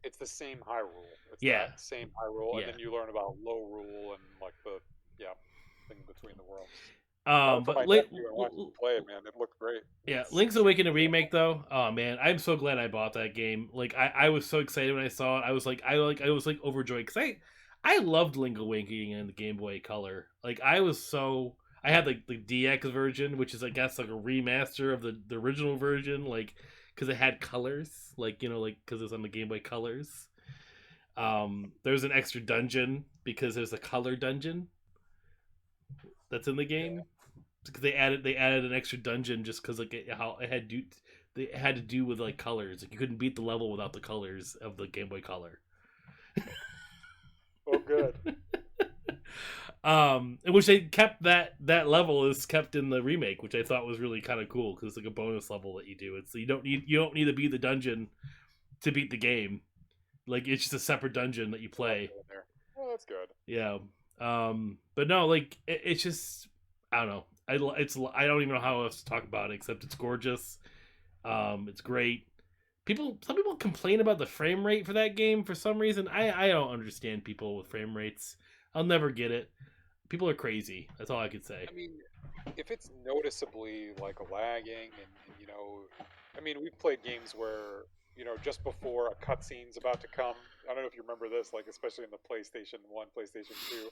it's the same Hyrule. It's that same Hyrule, and then you learn about Low Rule and like the thing between the worlds. But play it, man. It looked great. Yeah, Link's Awakening remake though. Oh man, I'm so glad I bought that game. Like I was so excited when I saw it. I was like overjoyed because I loved Link Awakening in the Game Boy Color. Like I had like the DX version, which is I guess like a remaster of the original version, like because it had colors, like because it's on the Game Boy Colors. There's an extra dungeon because there's a color dungeon that's in the game. Because they added an extra dungeon just because like how it had to do with like colors. Like you couldn't beat the level without the colors of the Game Boy Color. Oh, good. In which they kept that level is kept in the remake, which I thought was really kind of cool because it's like a bonus level that you do. So you don't need to beat the dungeon to beat the game. Like it's just a separate dungeon that you play. Oh, that's good. Yeah. But no, like it's just I don't know. I don't even know how else to talk about it except it's gorgeous. It's great. Some people complain about the frame rate for that game for some reason. I don't understand people with frame rates. I'll never get it. People are crazy. That's all I could say. I mean, if it's noticeably like lagging, and I mean, we've played games where just before a cutscene's about to come. I don't know if you remember this, like especially in the PlayStation 1, PlayStation 2.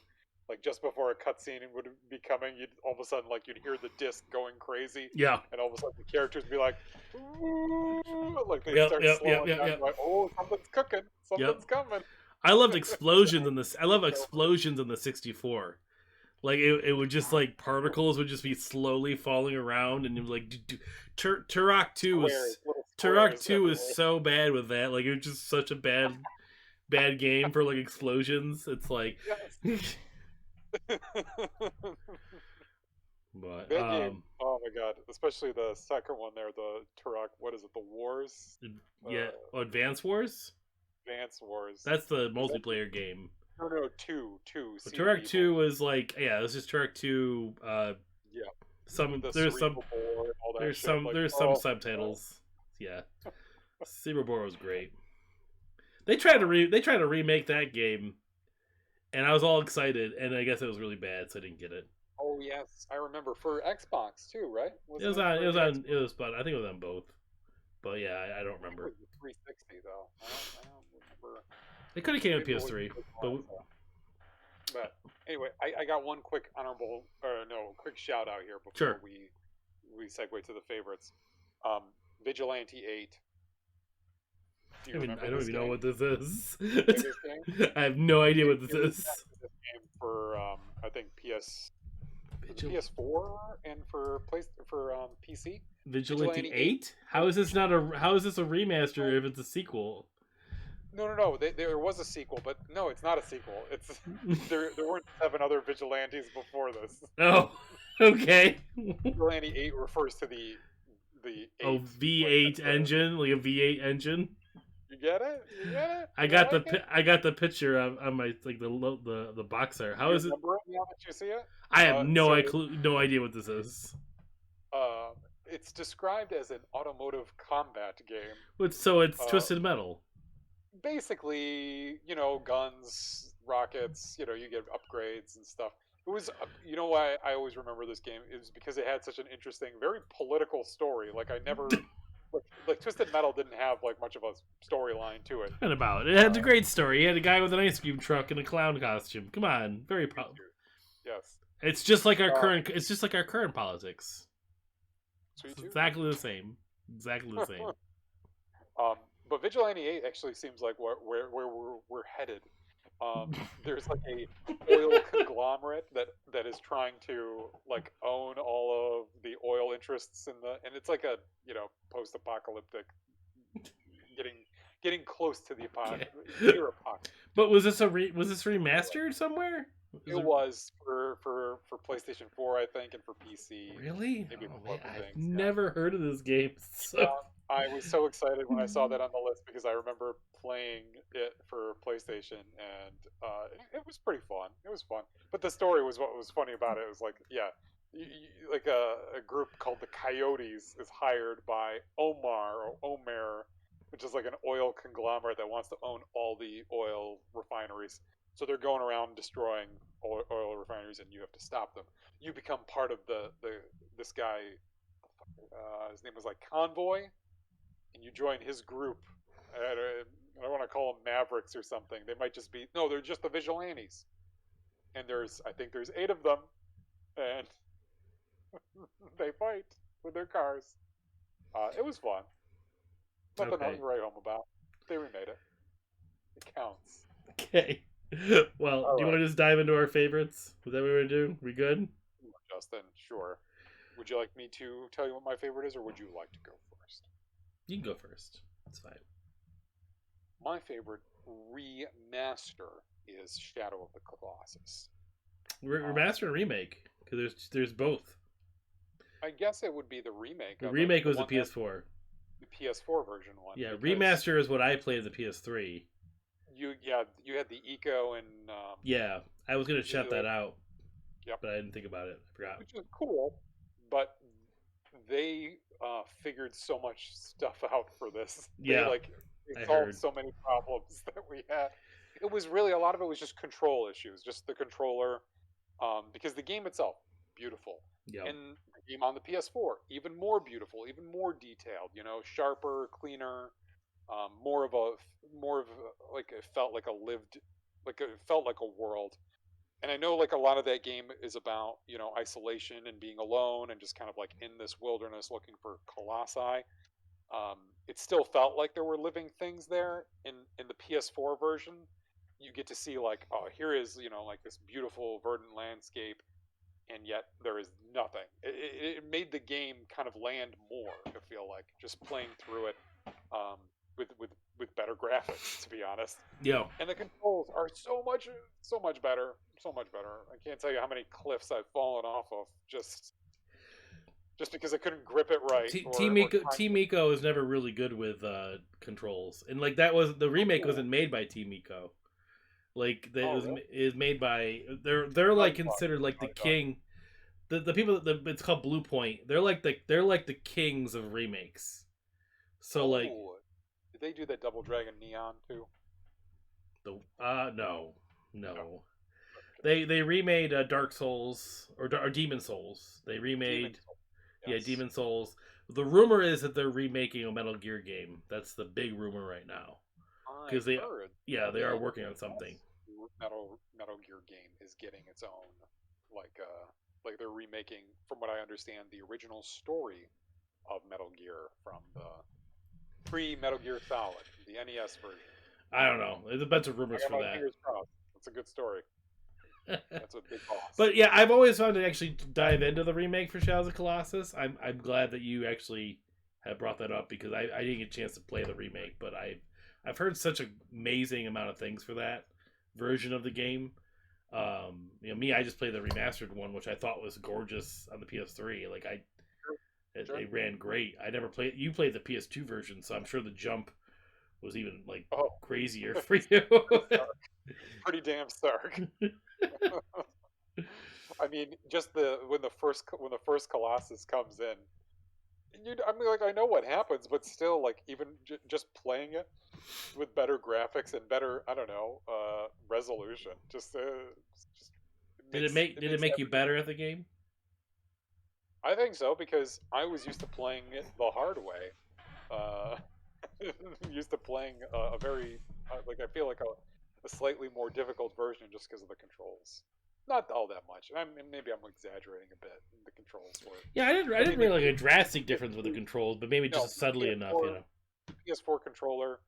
Like just before a cutscene would be coming, you'd all of a sudden you'd hear the disc going crazy, Yeah. and all of a sudden the characters would be like, "Ooh," like they Yep, start yep, slowing yep, down. yep. Like, oh, something's cooking, something's coming. I loved explosions in this. I love explosions in the 64. Like it would just like particles would just be slowly falling around, and it was like Turok 2 was Turok 2 was so bad with that. Like it was just such a bad game for like explosions. It's like Yes. but That game, oh my god! Especially the second one there, the Turok. What is it? The Wars? yeah, Advance Wars. Advance Wars. That's the multiplayer game. No, two. But Turok 2 was like, yeah, it was just Turok 2. Yeah. There's some oh, subtitles. Yeah, Cyberbore was great. They tried to remake that game, and I was all excited, and I guess it was really bad, so I didn't get it. Oh yes, I remember for Xbox too, right? It was fun. I think it was on both, but yeah, I don't remember. It was 360 though. I don't remember. It could have came with PS3, but anyway, I got one quick quick shout out here before we segue to the favorites. Vigilante 8. I don't even know what this is. This I have no idea what this is. This game for I think PS4 and for PC. Vigilante 8? How is this a remaster if it's a sequel? No. There was a sequel, but no, it's not a sequel. It's there weren't 7 other Vigilantes before this. Oh, okay. Vigilante 8 refers to the 8. V8 engine, like a V8 engine. You get it? I got the picture on my the boxer. How is it? Now that you see it, I have no idea what this is. It's described as an automotive combat game. So it's Twisted Metal. Basically, guns, rockets. You get upgrades and stuff. It was, why I always remember this game is because it had such an interesting, very political story. Like I never. Like Twisted Metal didn't have like much of a storyline to it. What about it? It had a great story. He had a guy with an ice cream truck and a clown costume. Come on, very yes. It's just like our current. It's just like our current politics. It's exactly the same. Exactly the same. But Vigilante 8 actually seems like where we're headed. There's like a oil conglomerate that is trying to like own all of the oil interests and it's like a post-apocalyptic getting close to the apocalypse. But was this remastered somewhere? It was for PlayStation 4, I think, and for PC. Really? Maybe I've never heard of this game. So. I was so excited when I saw that on the list because I remember playing it for PlayStation, and it was pretty fun. It was fun, but the story was what was funny about it. It was like, like a group called the Coyotes is hired by Omer, which is like an oil conglomerate that wants to own all the oil refineries. So they're going around destroying oil refineries, and you have to stop them. You become part of this guy. His name was like Convoy. And you join his group. I don't want to call them Mavericks or something. They might just be they're just the Vigilantes. And I think there's 8 of them, and they fight with their cars. It was fun. Nothing to write home about. They remade it. It counts. Okay. Well, do you want to just dive into our favorites? Is that what we're doing? We good? Justin, sure. Would you like me to tell you what my favorite is, or would you like to go first? You can go first. That's fine. My favorite remaster is Shadow of the Colossus. Remaster and remake, because there's both. I guess it would be the remake. The remake was the PS4. The PS4 version one. Yeah, remaster is what I played the PS3. You had the Eco and yeah, I was gonna shout that Like, out, yep, but I didn't think about it. I forgot. which is cool, but they figured so much stuff out for this. Yeah, They I solved heard. so many problems that we had. It was really a lot of it was just control issues, just the controller, because the game itself beautiful, Yep. and the game on the PS4 even more beautiful, even more detailed. You know, sharper, cleaner, more of like it felt like a lived, like it felt like a world. And I know like a lot of that game is about, you know, isolation and being alone and just kind of like in this wilderness looking for colossi. It still felt like there were living things there. In the PS4 version, you get to see like, oh, here is, you know, like this beautiful verdant landscape, and yet there is nothing. It made the game kind of land more. I feel like just playing through it, um, with better graphics, to be honest. Yeah. And the controls are so much better, so much better. I can't tell you how many cliffs I've fallen off of just because I couldn't grip it right or time. Team Eco is never really good with controls, and like that was the remake Oh, wasn't made by Team Eco. Like that oh was really? is made by they're like Naughty Dog. considered like the Naughty Dog. king. The people that it's called Blue Point. They're like the kings of remakes. So like Oh, did they do that Double Dragon Neon too? the no, No, no. okay. They remade Dark Souls or Demon Souls. They Demon remade Souls. yeah Yes, Demon Souls. The rumor is that they're remaking a Metal Gear game. That's the big rumor right now because I've they heard they are the working on something. best Metal Gear game is getting its own, like like they're remaking, from what I understand, the original story of Metal Gear from the pre Metal Gear Solid, the NES version. I don't know. There's a bunch of I rumors got for my that. fingers crossed. It's a good story. That's a big boss. But yeah, I've always wanted to actually dive into the remake for Shadows of Colossus. I'm glad that you actually have brought that up because I didn't get a chance to play the remake, but I've heard such an amazing amount of things for that version of the game. I just played the remastered one, which I thought was gorgeous on the PS3. Like Sure. it ran great. I never played. You played the PS2 version, so I'm sure the jump was even like Oh, crazier for you. pretty stark. Pretty damn stark. I mean, just the when the first Colossus comes in, I mean, like I know what happens, but still, like even just playing it with better graphics and better, I don't know, resolution, just it Did it makes make you everything. better at the game? I think so because I was used to playing it the hard way. Uh, used to playing a very like I feel like a slightly more difficult version just because of the controls. Not all that much. Maybe I'm exaggerating a bit. The controls were. Yeah, I I didn't mean, the really like a drastic PS, difference with the controls, but maybe no, just subtly enough, you know. The PS4 controller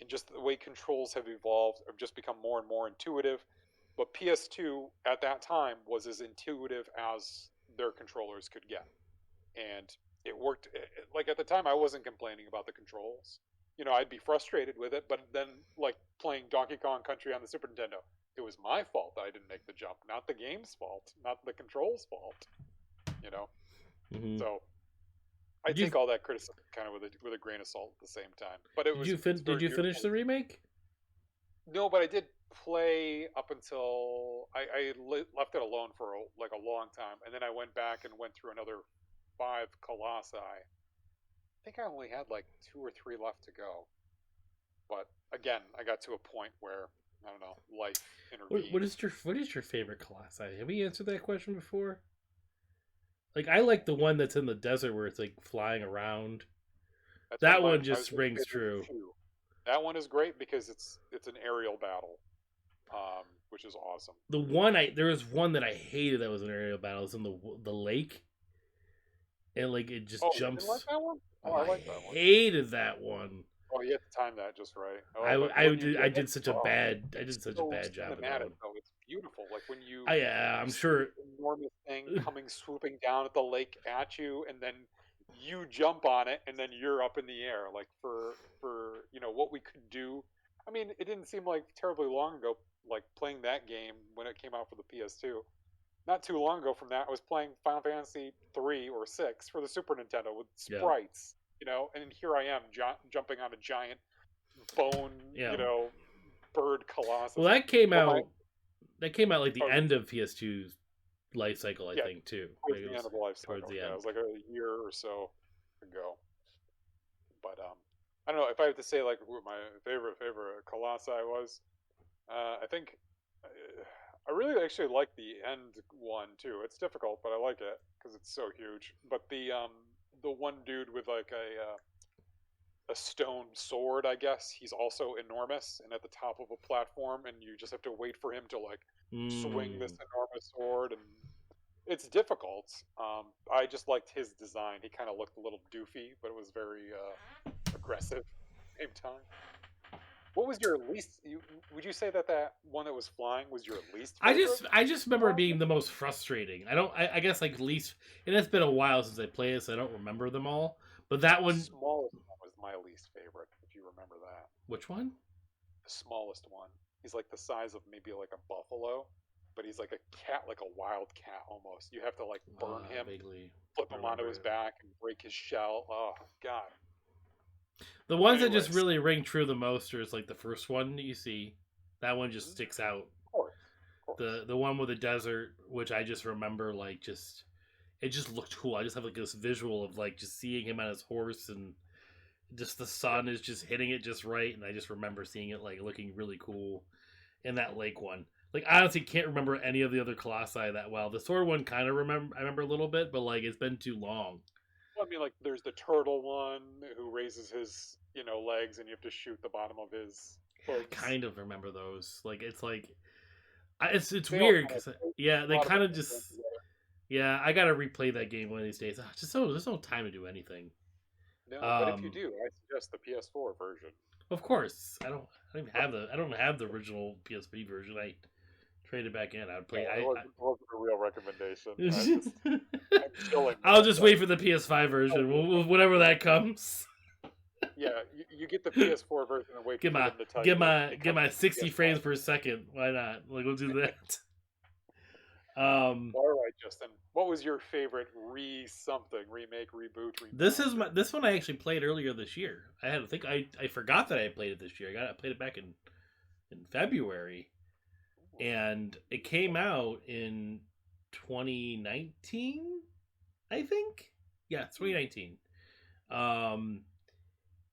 and just the way controls have evolved have just become more and more intuitive. But PS2 at that time was as intuitive as their controllers could get, and it worked. Like at the time, I wasn't complaining about the controls. You know, I'd be frustrated with it, but then like playing Donkey Kong Country on the Super Nintendo, it was my fault that I didn't make the jump, not the game's fault, not the controls fault. You know, Hmm. so I Did you take all that criticism kind of with a grain of salt at the same time. But it's did very you finish beautiful. the remake? No, but I did play up until left it alone for like a long time, and then I went back and went through another five Colossi. I think I only had like two or three left to go. But again, I got to a point where I don't know, life intervened. What is your favorite Colossi? Have we answered that question before? Like I like the one that's in the desert where it's like flying around. That's one of That my one I was just going to rings say there's true. two. That one is great because it's an aerial battle, which is awesome. There was one that I hated that was an aerial battle. It's in the lake and like it just Oh, you didn't like jumps. that one? Oh, Oh, I I like that one. hated that one. Oh, you have to time that just right. Oh, but when you I get it, did such a oh, bad so job of that cinematic one. though. It's beautiful. Like when I'm you see sure. this enormous thing coming swooping down at the lake at you, and then you jump on it, and then you're up in the air. Like for you know what we could do. I mean, it didn't seem like terribly long ago, like playing that game when it came out for the PS2. Not too long ago from that, I was playing Final Fantasy 3 or 6 for the Super Nintendo with Yeah, sprites, you know, and here I am jumping on a giant bone, you yeah. know, bird Well, colossus. that came But my out. That came out like the Oh, end of PS2's life cycle, I yeah, think, too. towards Like it the end was of the life towards cycle. the Yeah, it end. was like a year or so ago. But I don't know if I have to say like what my favorite Colossi was. I think I really actually like the end one too. It's difficult, but I like it because it's so huge. But the one dude with like a stone sword, I guess he's also enormous and at the top of a platform, and you just have to wait for him to like swing this Mm. enormous sword, and it's difficult. I just liked his design. He kind of looked a little doofy, but it was very aggressive at the same time. What was your least? Would you say that that one that was flying was your least favorite? I just remember it being the most frustrating. I guess like least, and it's been a while since I played it, so I don't remember them all. But that The one, smallest one was my least favorite, if you remember that. which one? The smallest one. He's like the size of maybe like a buffalo, but he's like a cat, like a wild cat almost. You have to like burn him, Vaguely flip him onto remember his it. back, and break his shell. Oh God. The But ones that just anyways, really ring true the most are like the first one that you see. That one just of sticks out. course, of course. The one with the desert, which I just remember like just it just looked cool. I just have like this visual of like just seeing him on his horse and just the Yep. sun is just hitting it just right, and I just remember seeing it like looking really cool in that lake one. Like I honestly can't remember any of the other colossi that well. The sword one kind of I remember a little bit, but like it's been too long. Well, I mean, like there's the turtle one who raises his, legs, and you have to shoot the bottom of his Yeah, I hooves. kind of remember those. Like it's like it's They all weird kind of because yeah, a they lot of kind them of blend just together. yeah. I gotta replay that game one of these days. Just so there's no time to do anything. No, but if you Um, do, I suggest the PS4 version. of course, I don't even have the I don't have the original PSP version. I traded back in. I would Yeah, play. it wasn't a real recommendation. I'm chilling I'll though. just wait for the PS5 Oh, version. yeah. Whenever that comes. Yeah, you get the PS4 version and wait Get for my them to tell you that it get comes my with the 60 PS5. frames per second. Why not? Like we'll do that. All right, Justin. What was your favorite something remake, reboot, This is remaster? this one I actually played earlier this year. I had to think I forgot that I played it this year. I played it back in February, Ooh, and it came out in 2019. I think, yeah, hmm, 2019. Um,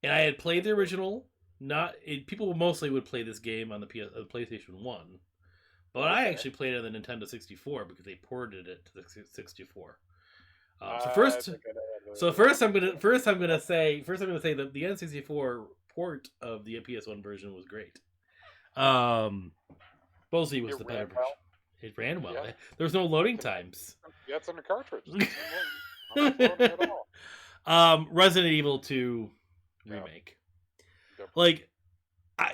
and I had played the original. People mostly would play this game on the PlayStation One, but I okay. actually played it on the Nintendo 64 because they ported it to the 64. I think I know First I'm gonna say that the N64 port of the PS1 version was great. Mostly was it the ran better version. well. It ran well. Yeah, There was no I loading can. times. Yeah, it's on the cartridge. There's not much loading at all. Resident Evil 2 Yeah, remake. yep. Like,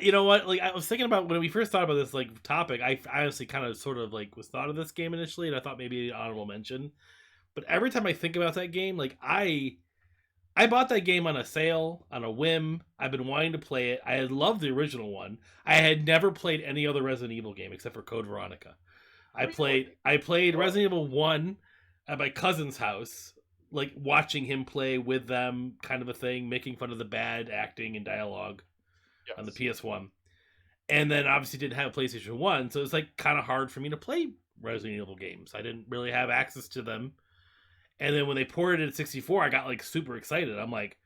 you know what? Like, I was thinking about when we first thought about this like topic. I honestly kind of sort of like was thought of this game initially, and I thought maybe an honorable mention. But every time I think about that game, like I bought that game on a sale, on a whim. I've been wanting to play it. I had loved the original one. I had never played any other Resident Evil game except for Code Veronica. Really? I played Oh, Resident Evil 1 at my cousin's house, like watching him play with them, kind of a thing, making fun of the bad acting and dialogue on the yes. PS1. And then obviously didn't have a PlayStation 1, so it's like kind of hard for me to play Resident Evil games. I didn't really have access to them. And then when they ported it at 64, I got like super excited. I'm like,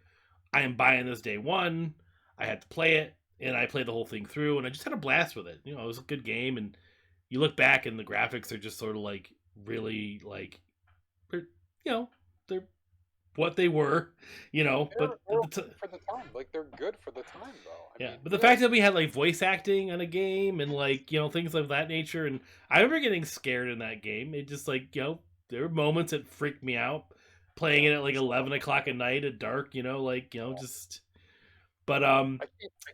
I am buying this day one. I had to play it, and I played the whole thing through, and I just had a blast with it. You know, it was a good game, and you look back, and the graphics are just sort of like really like, you know, they're what they were, you know. They're, But they're okay for the time. Like they're good for the time, though. I yeah, mean, but the fact really. that we had like voice acting on a game and like things of that nature, and I remember getting scared in that game. It just like there were moments that freaked me out playing Yeah, it at like sure. 11 o'clock at night at dark. Just but I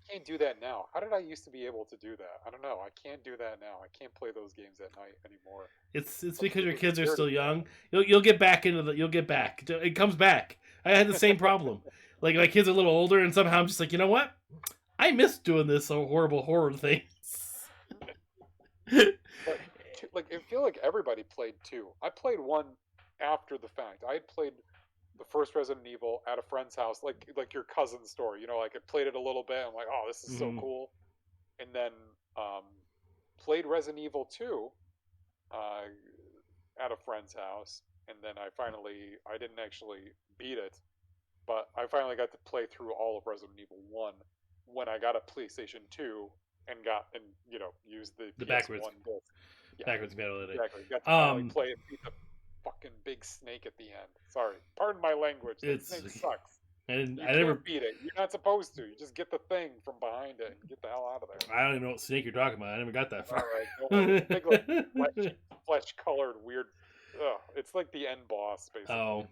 can't do that now. How did I used to be able to do that? I don't know. I can't do that now. I can't play those games at night anymore. it's I was because your really kids are scared of still that. young. You'll get back. It comes back. I had the same problem. Like my kids are a little older, and somehow I'm just like, you know what? I miss doing this so horrible horror things. But like, I feel like everybody played two. I played one after the fact. I had played the first Resident Evil at a friend's house, like your cousin's story. Like I played it a little bit. I'm like, oh, this is so Mhm. cool. And then um, played Resident Evil 2 uh, at a friend's house, and then I didn't actually beat it, but I finally got to play through all of Resident Evil 1 when I got a PlayStation 2 and used the The backwards PS1 disc. Yeah, backwards compatibility. exactly. Got to finally play and beat the fucking big snake at the end. Sorry, pardon my language. That snake sucks. I never beat it. You're not supposed to. You just get the thing from behind it and get the hell out of there. I don't even know what snake you're talking about. I never got that far. All right, big like flesh-colored weird. It's like the end boss basically. Oh,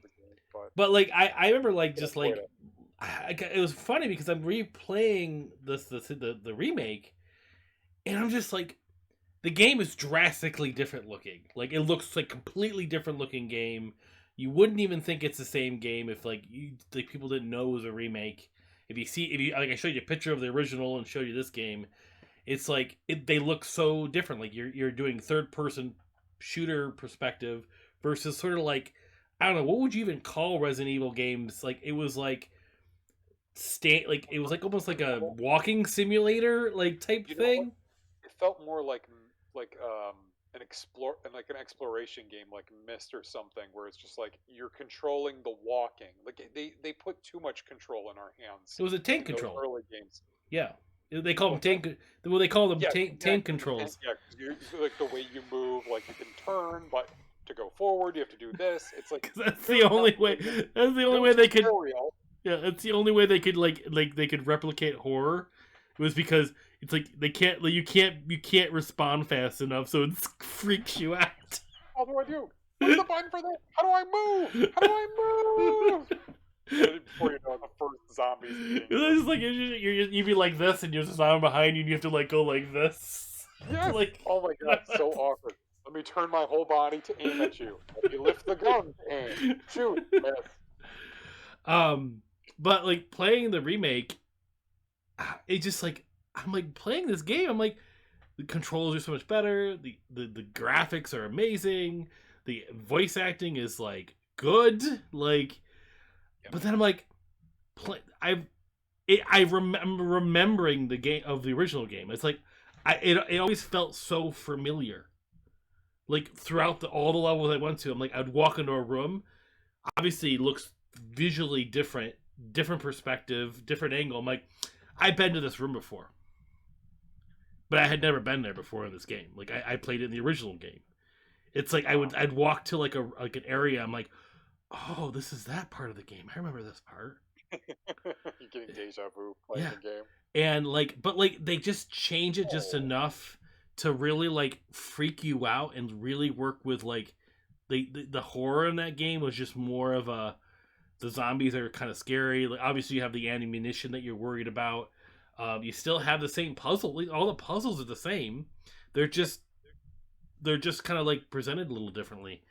but like I remember like just like it was funny because I'm replaying the remake, and I'm just like, the game is drastically different looking. Like it looks like completely different looking game. You wouldn't even think it's the same game if like people didn't know it was a remake. If you like I showed you a picture of the original and showed you this game, it's like they look so different. Like you're doing third person shooter perspective versus sort of like, I don't know, what would you even call Resident Evil games? Like it was like it was like almost like a walking simulator like type thing. It felt more like an exploration game like Myst or something, where it's just like you're controlling the walking. Like they put too much control in our hands. It was a tank control. Early games. Yeah. They call them tank. Well, they call them tank controls. Yeah, like the way you move, like you can turn, but to go forward, you have to do this. It's like that's the only way. That's the only way they could. Yeah, that's the only way they could like they could replicate horror. It was because it's like you can't respond fast enough, so it freaks you out. How do I do? What's the button for that? How do I move? How do I move? Before you know the first zombies. It's like you'd be like this, and there's a zombie behind you, and you have to like go like this. Yes. Like, oh my god, so awkward. Let me turn my whole body to aim at you. Let me lift the gun to aim. Shoot. Miss. But like playing the remake, it just like I'm like playing this game. I'm like, the controls are so much better. The graphics are amazing. The voice acting is like good. Like. But then I'm like, I'm remembering the game of the original game. It's like it always felt so familiar. Like throughout all the levels I went to, I'm like, I'd walk into a room. Obviously, it looks visually different perspective, different angle. I'm like, I've been to this room before, but I had never been there before in this game. Like I played it in the original game. It's like I'd walk to like an area. I'm like, oh, this is that part of the game. I remember this part. You're getting deja vu playing the game. And but they just change it just enough to really like freak you out and really work with like the horror in that game was just more of the zombies are kind of scary. Like obviously you have the ammunition that you're worried about. You still have the same puzzle. All the puzzles are the same. They're just kind of like presented a little differently.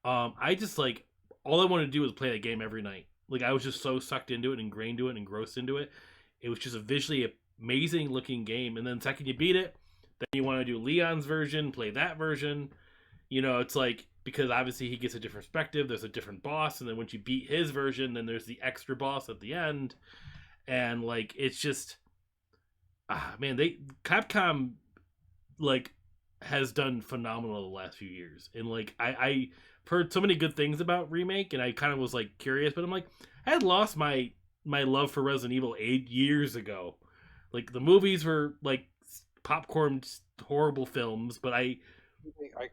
I just like. All I wanted to do was play that game every night. Like I was just so sucked into it, ingrained into it, engrossed into it. It was just a visually amazing looking game. And then the second you beat it, then you want to do Leon's version, play that version. You know, it's like, because obviously he gets a different perspective. There's a different boss, and then once you beat his version, then there's the extra boss at the end. And like it's just, man, Capcom like has done phenomenal the last few years. And like I heard so many good things about Remake, and I kind of was like curious, but I'm like, I had lost my love for Resident Evil 8 years ago. Like the movies were like popcorn horrible films, but I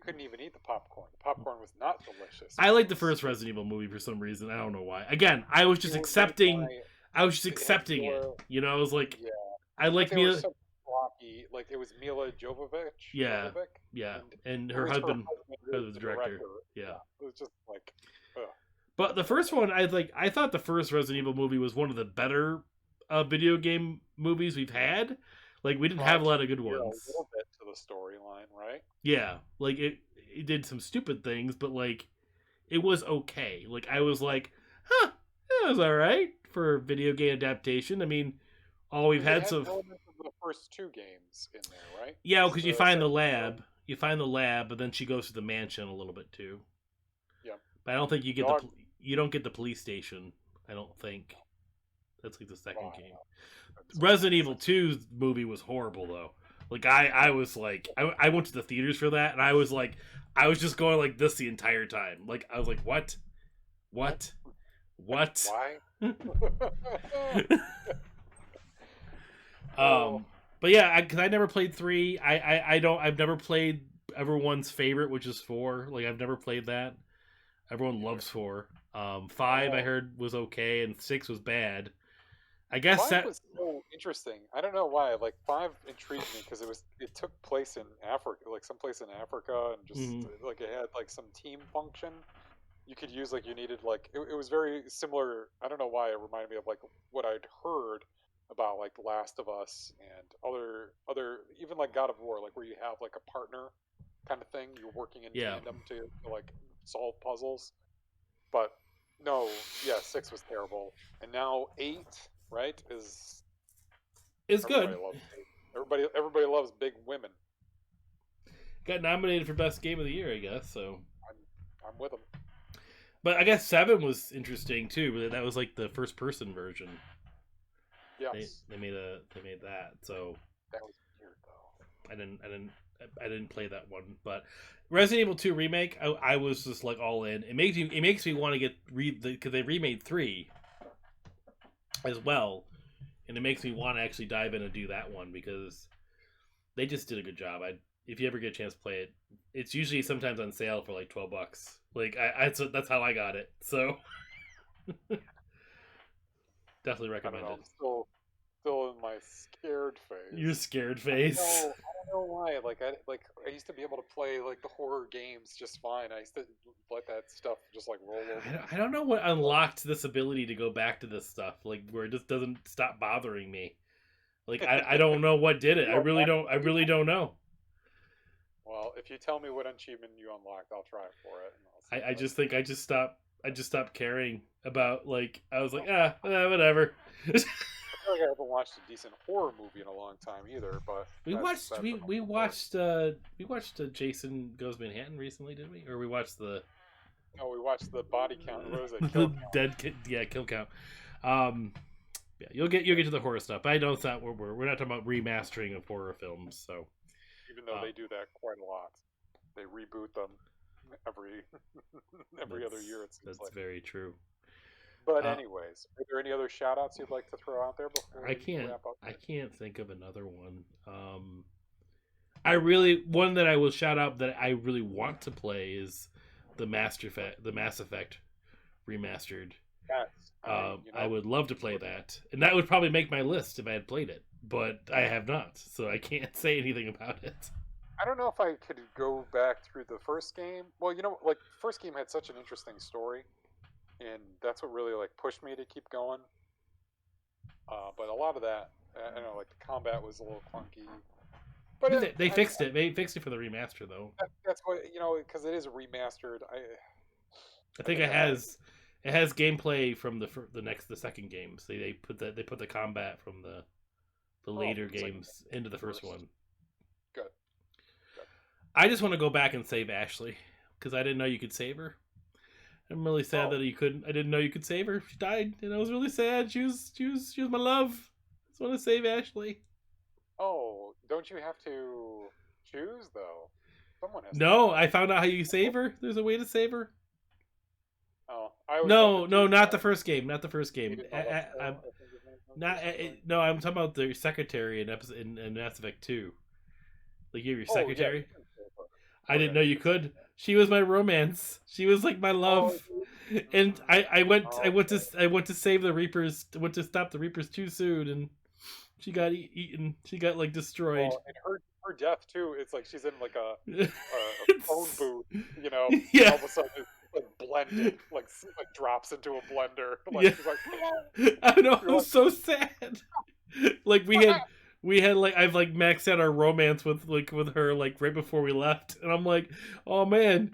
couldn't even eat the popcorn. The popcorn was not delicious. I like the first Resident Evil movie for some reason. I don't know why. Again, I was just accepting it. You know, I was like, I like Mila. Blocky, like it was Mila Jovovich. Yeah, and her husband was the director. Yeah, it was just like. Ugh. But the first one, I thought the first Resident Evil movie was one of the better video game movies we've had. Like we didn't have a lot of good ones. A little bit to the storyline, right? Yeah, like it did some stupid things, but like it was okay. Like I was like, huh, it was all right for a video game adaptation. I mean, all we've had so. The first two games in there, right? Yeah, because you find the lab. You find the lab, but then she goes to the mansion a little bit too. Yeah, but I don't think you get you don't get the police station. I don't think that's like the second game. Resident Evil 2's movie was horrible though. Like I was like, I went to the theaters for that, and I was just going like this the entire time. Like I was like, what? Why? But yeah, because I never played 3. I've never played everyone's favorite, which is 4. Like I've never played that. Everyone loves 4. 5 I heard was okay, and 6 was bad. I guess 5 was so interesting. I don't know why. Like 5 intrigued me because it took place in Africa, like someplace in Africa, and just like it had like some team function. You could use like you needed like it was very similar. I don't know why it reminded me of like what I'd heard about like Last of Us and other even like God of War, like where you have like a partner kind of thing. You're working in tandem to like solve puzzles. But no, yeah, 6 was terrible, and now 8, right, is good. Loves 8. Everybody loves big women. Got nominated for best game of the year, I guess. So I'm with them. But I guess 7 was interesting too. But that was like the first person version. Yes, they made that. So that was weird though. I didn't play that one, but Resident Evil 2 remake, I was just like all in. It makes me want to get because they remade 3 as well, and it makes me want to actually dive in and do that one because they just did a good job. If you ever get a chance to play it, it's usually sometimes on sale for like $12. Like that's how I got it. So definitely recommend it. Still in my scared phase. Your scared face. I don't know why. I used to be able to play like the horror games just fine. I used to let that stuff just like roll over. I don't know what unlocked this ability to go back to this stuff, like where it just doesn't stop bothering me. Like I don't know what did it. I really don't know. Well, if you tell me what achievement you unlocked, I'll try for it. I just think I just stopped caring about like I was like whatever. I feel like I haven't watched a decent horror movie in a long time either. But we watched Jason Goes Manhattan recently, didn't we? Or we watched the we watched the body count. What was it? Kill count. Kill count. Yeah, you'll get to the horror stuff. But I know it's not we're not talking about remastering of horror films. So even though they do that quite a lot, they reboot them every other year. It seems that's very true. But anyways, are there any other shout-outs you'd like to throw out there before we wrap up? I can't think of another one. One that I will shout out that I really want to play is the Mass Effect remastered. Yes. I would love to play that, and that would probably make my list if I had played it, but I have not, so I can't say anything about it. I don't know if I could go back through the first game. Well, like the first game had such an interesting story. And that's what really like pushed me to keep going. But a lot of that, I don't know, like the combat was a little clunky. But they fixed it. They fixed it for the remaster, though. That's what because it is remastered. I think it has gameplay from the second game. So they put the combat from the later games into the first one. Good. I just want to go back and save Ashley because I didn't know you could save her. I'm really sad that you couldn't. I didn't know you could save her. She died, and I was really sad. She was my love. I just want to save Ashley. Oh, don't you have to choose though? Someone has. No, I found out how you save her. There's a way to save her. Oh, not the first game. Not the first game. I'm talking about the secretary in Mass Effect 2. Like you're your secretary. Yeah. I didn't know you could. She was my romance. She was like my love, and I went to save the Reapers. Went to stop the Reapers too soon, and she got eaten. She got like destroyed. And her death too. It's like she's in like a phone booth, Yeah. All of a sudden it's like blended, like drops into a blender. Like she's like, I know. It was so sad. Like we had like I've like maxed out our romance with her like right before we left, and I'm like, oh man,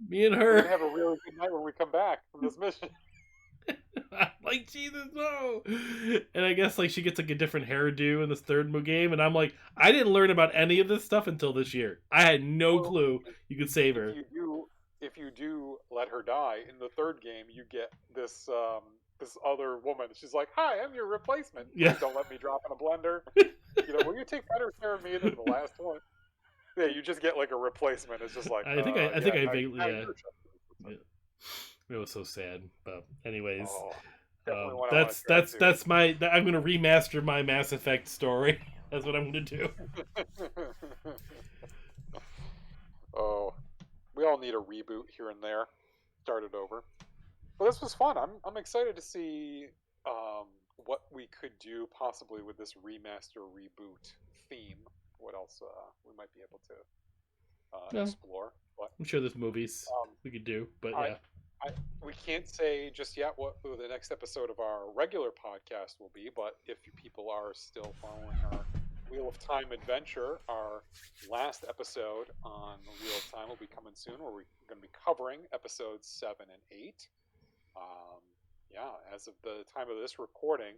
me and her we're gonna have a really good night when we come back from this mission. Like Jesus no, and I guess like she gets like a different hairdo in this third game, and I'm like, I didn't learn about any of this stuff until this year. I had no clue you could save her. If you do let her die in the third game, you get this this other woman. She's like, "Hi, I'm your replacement. Please Yeah. don't let me drop in a blender. Will you take better care of me than the last one?" Yeah, you just get like a replacement. It's just like, I think I vaguely now yeah. you're Justin. It was so sad, but anyways, Oh, definitely one I want to try that's I'm gonna remaster my Mass Effect story. That's what I'm gonna do. Oh, we all need a reboot here and there. Start it over. Well, this was fun. I'm excited to see what we could do possibly with this remaster reboot theme. What else we might be able to No, explore? But I'm sure there's movies um, we could do, but I, yeah. we can't say just yet what the next episode of our regular podcast will be. But if you people are still following our Wheel of Time adventure, our last episode on the Wheel of Time will be coming soon, where we're going to be covering episodes 7 and 8. As of the time of this recording,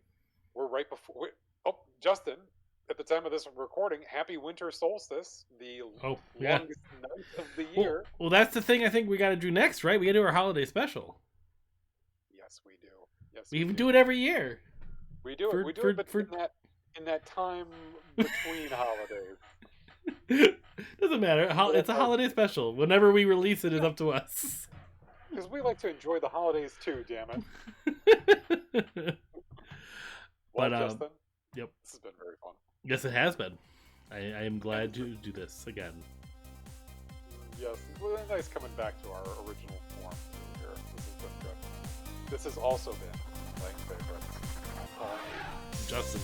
we're right before. Oh, Justin, at the time of this recording, happy winter solstice, the longest night of the year. Well, that's the thing I think we got to do next, right? We got to do our holiday special. Yes, we do. Yes, we even do it every year. We do it. We do it, but in that time between holidays. Doesn't matter. It's a holiday special. Whenever we release it is up to us. Because we like to enjoy the holidays too, damn it. Well, Justin, yep. This has been very fun. Yes, it has been. I am glad to do this again. Yes, it's really nice coming back to our original form here. This has been good. This has also been Playing Favorites. Justin.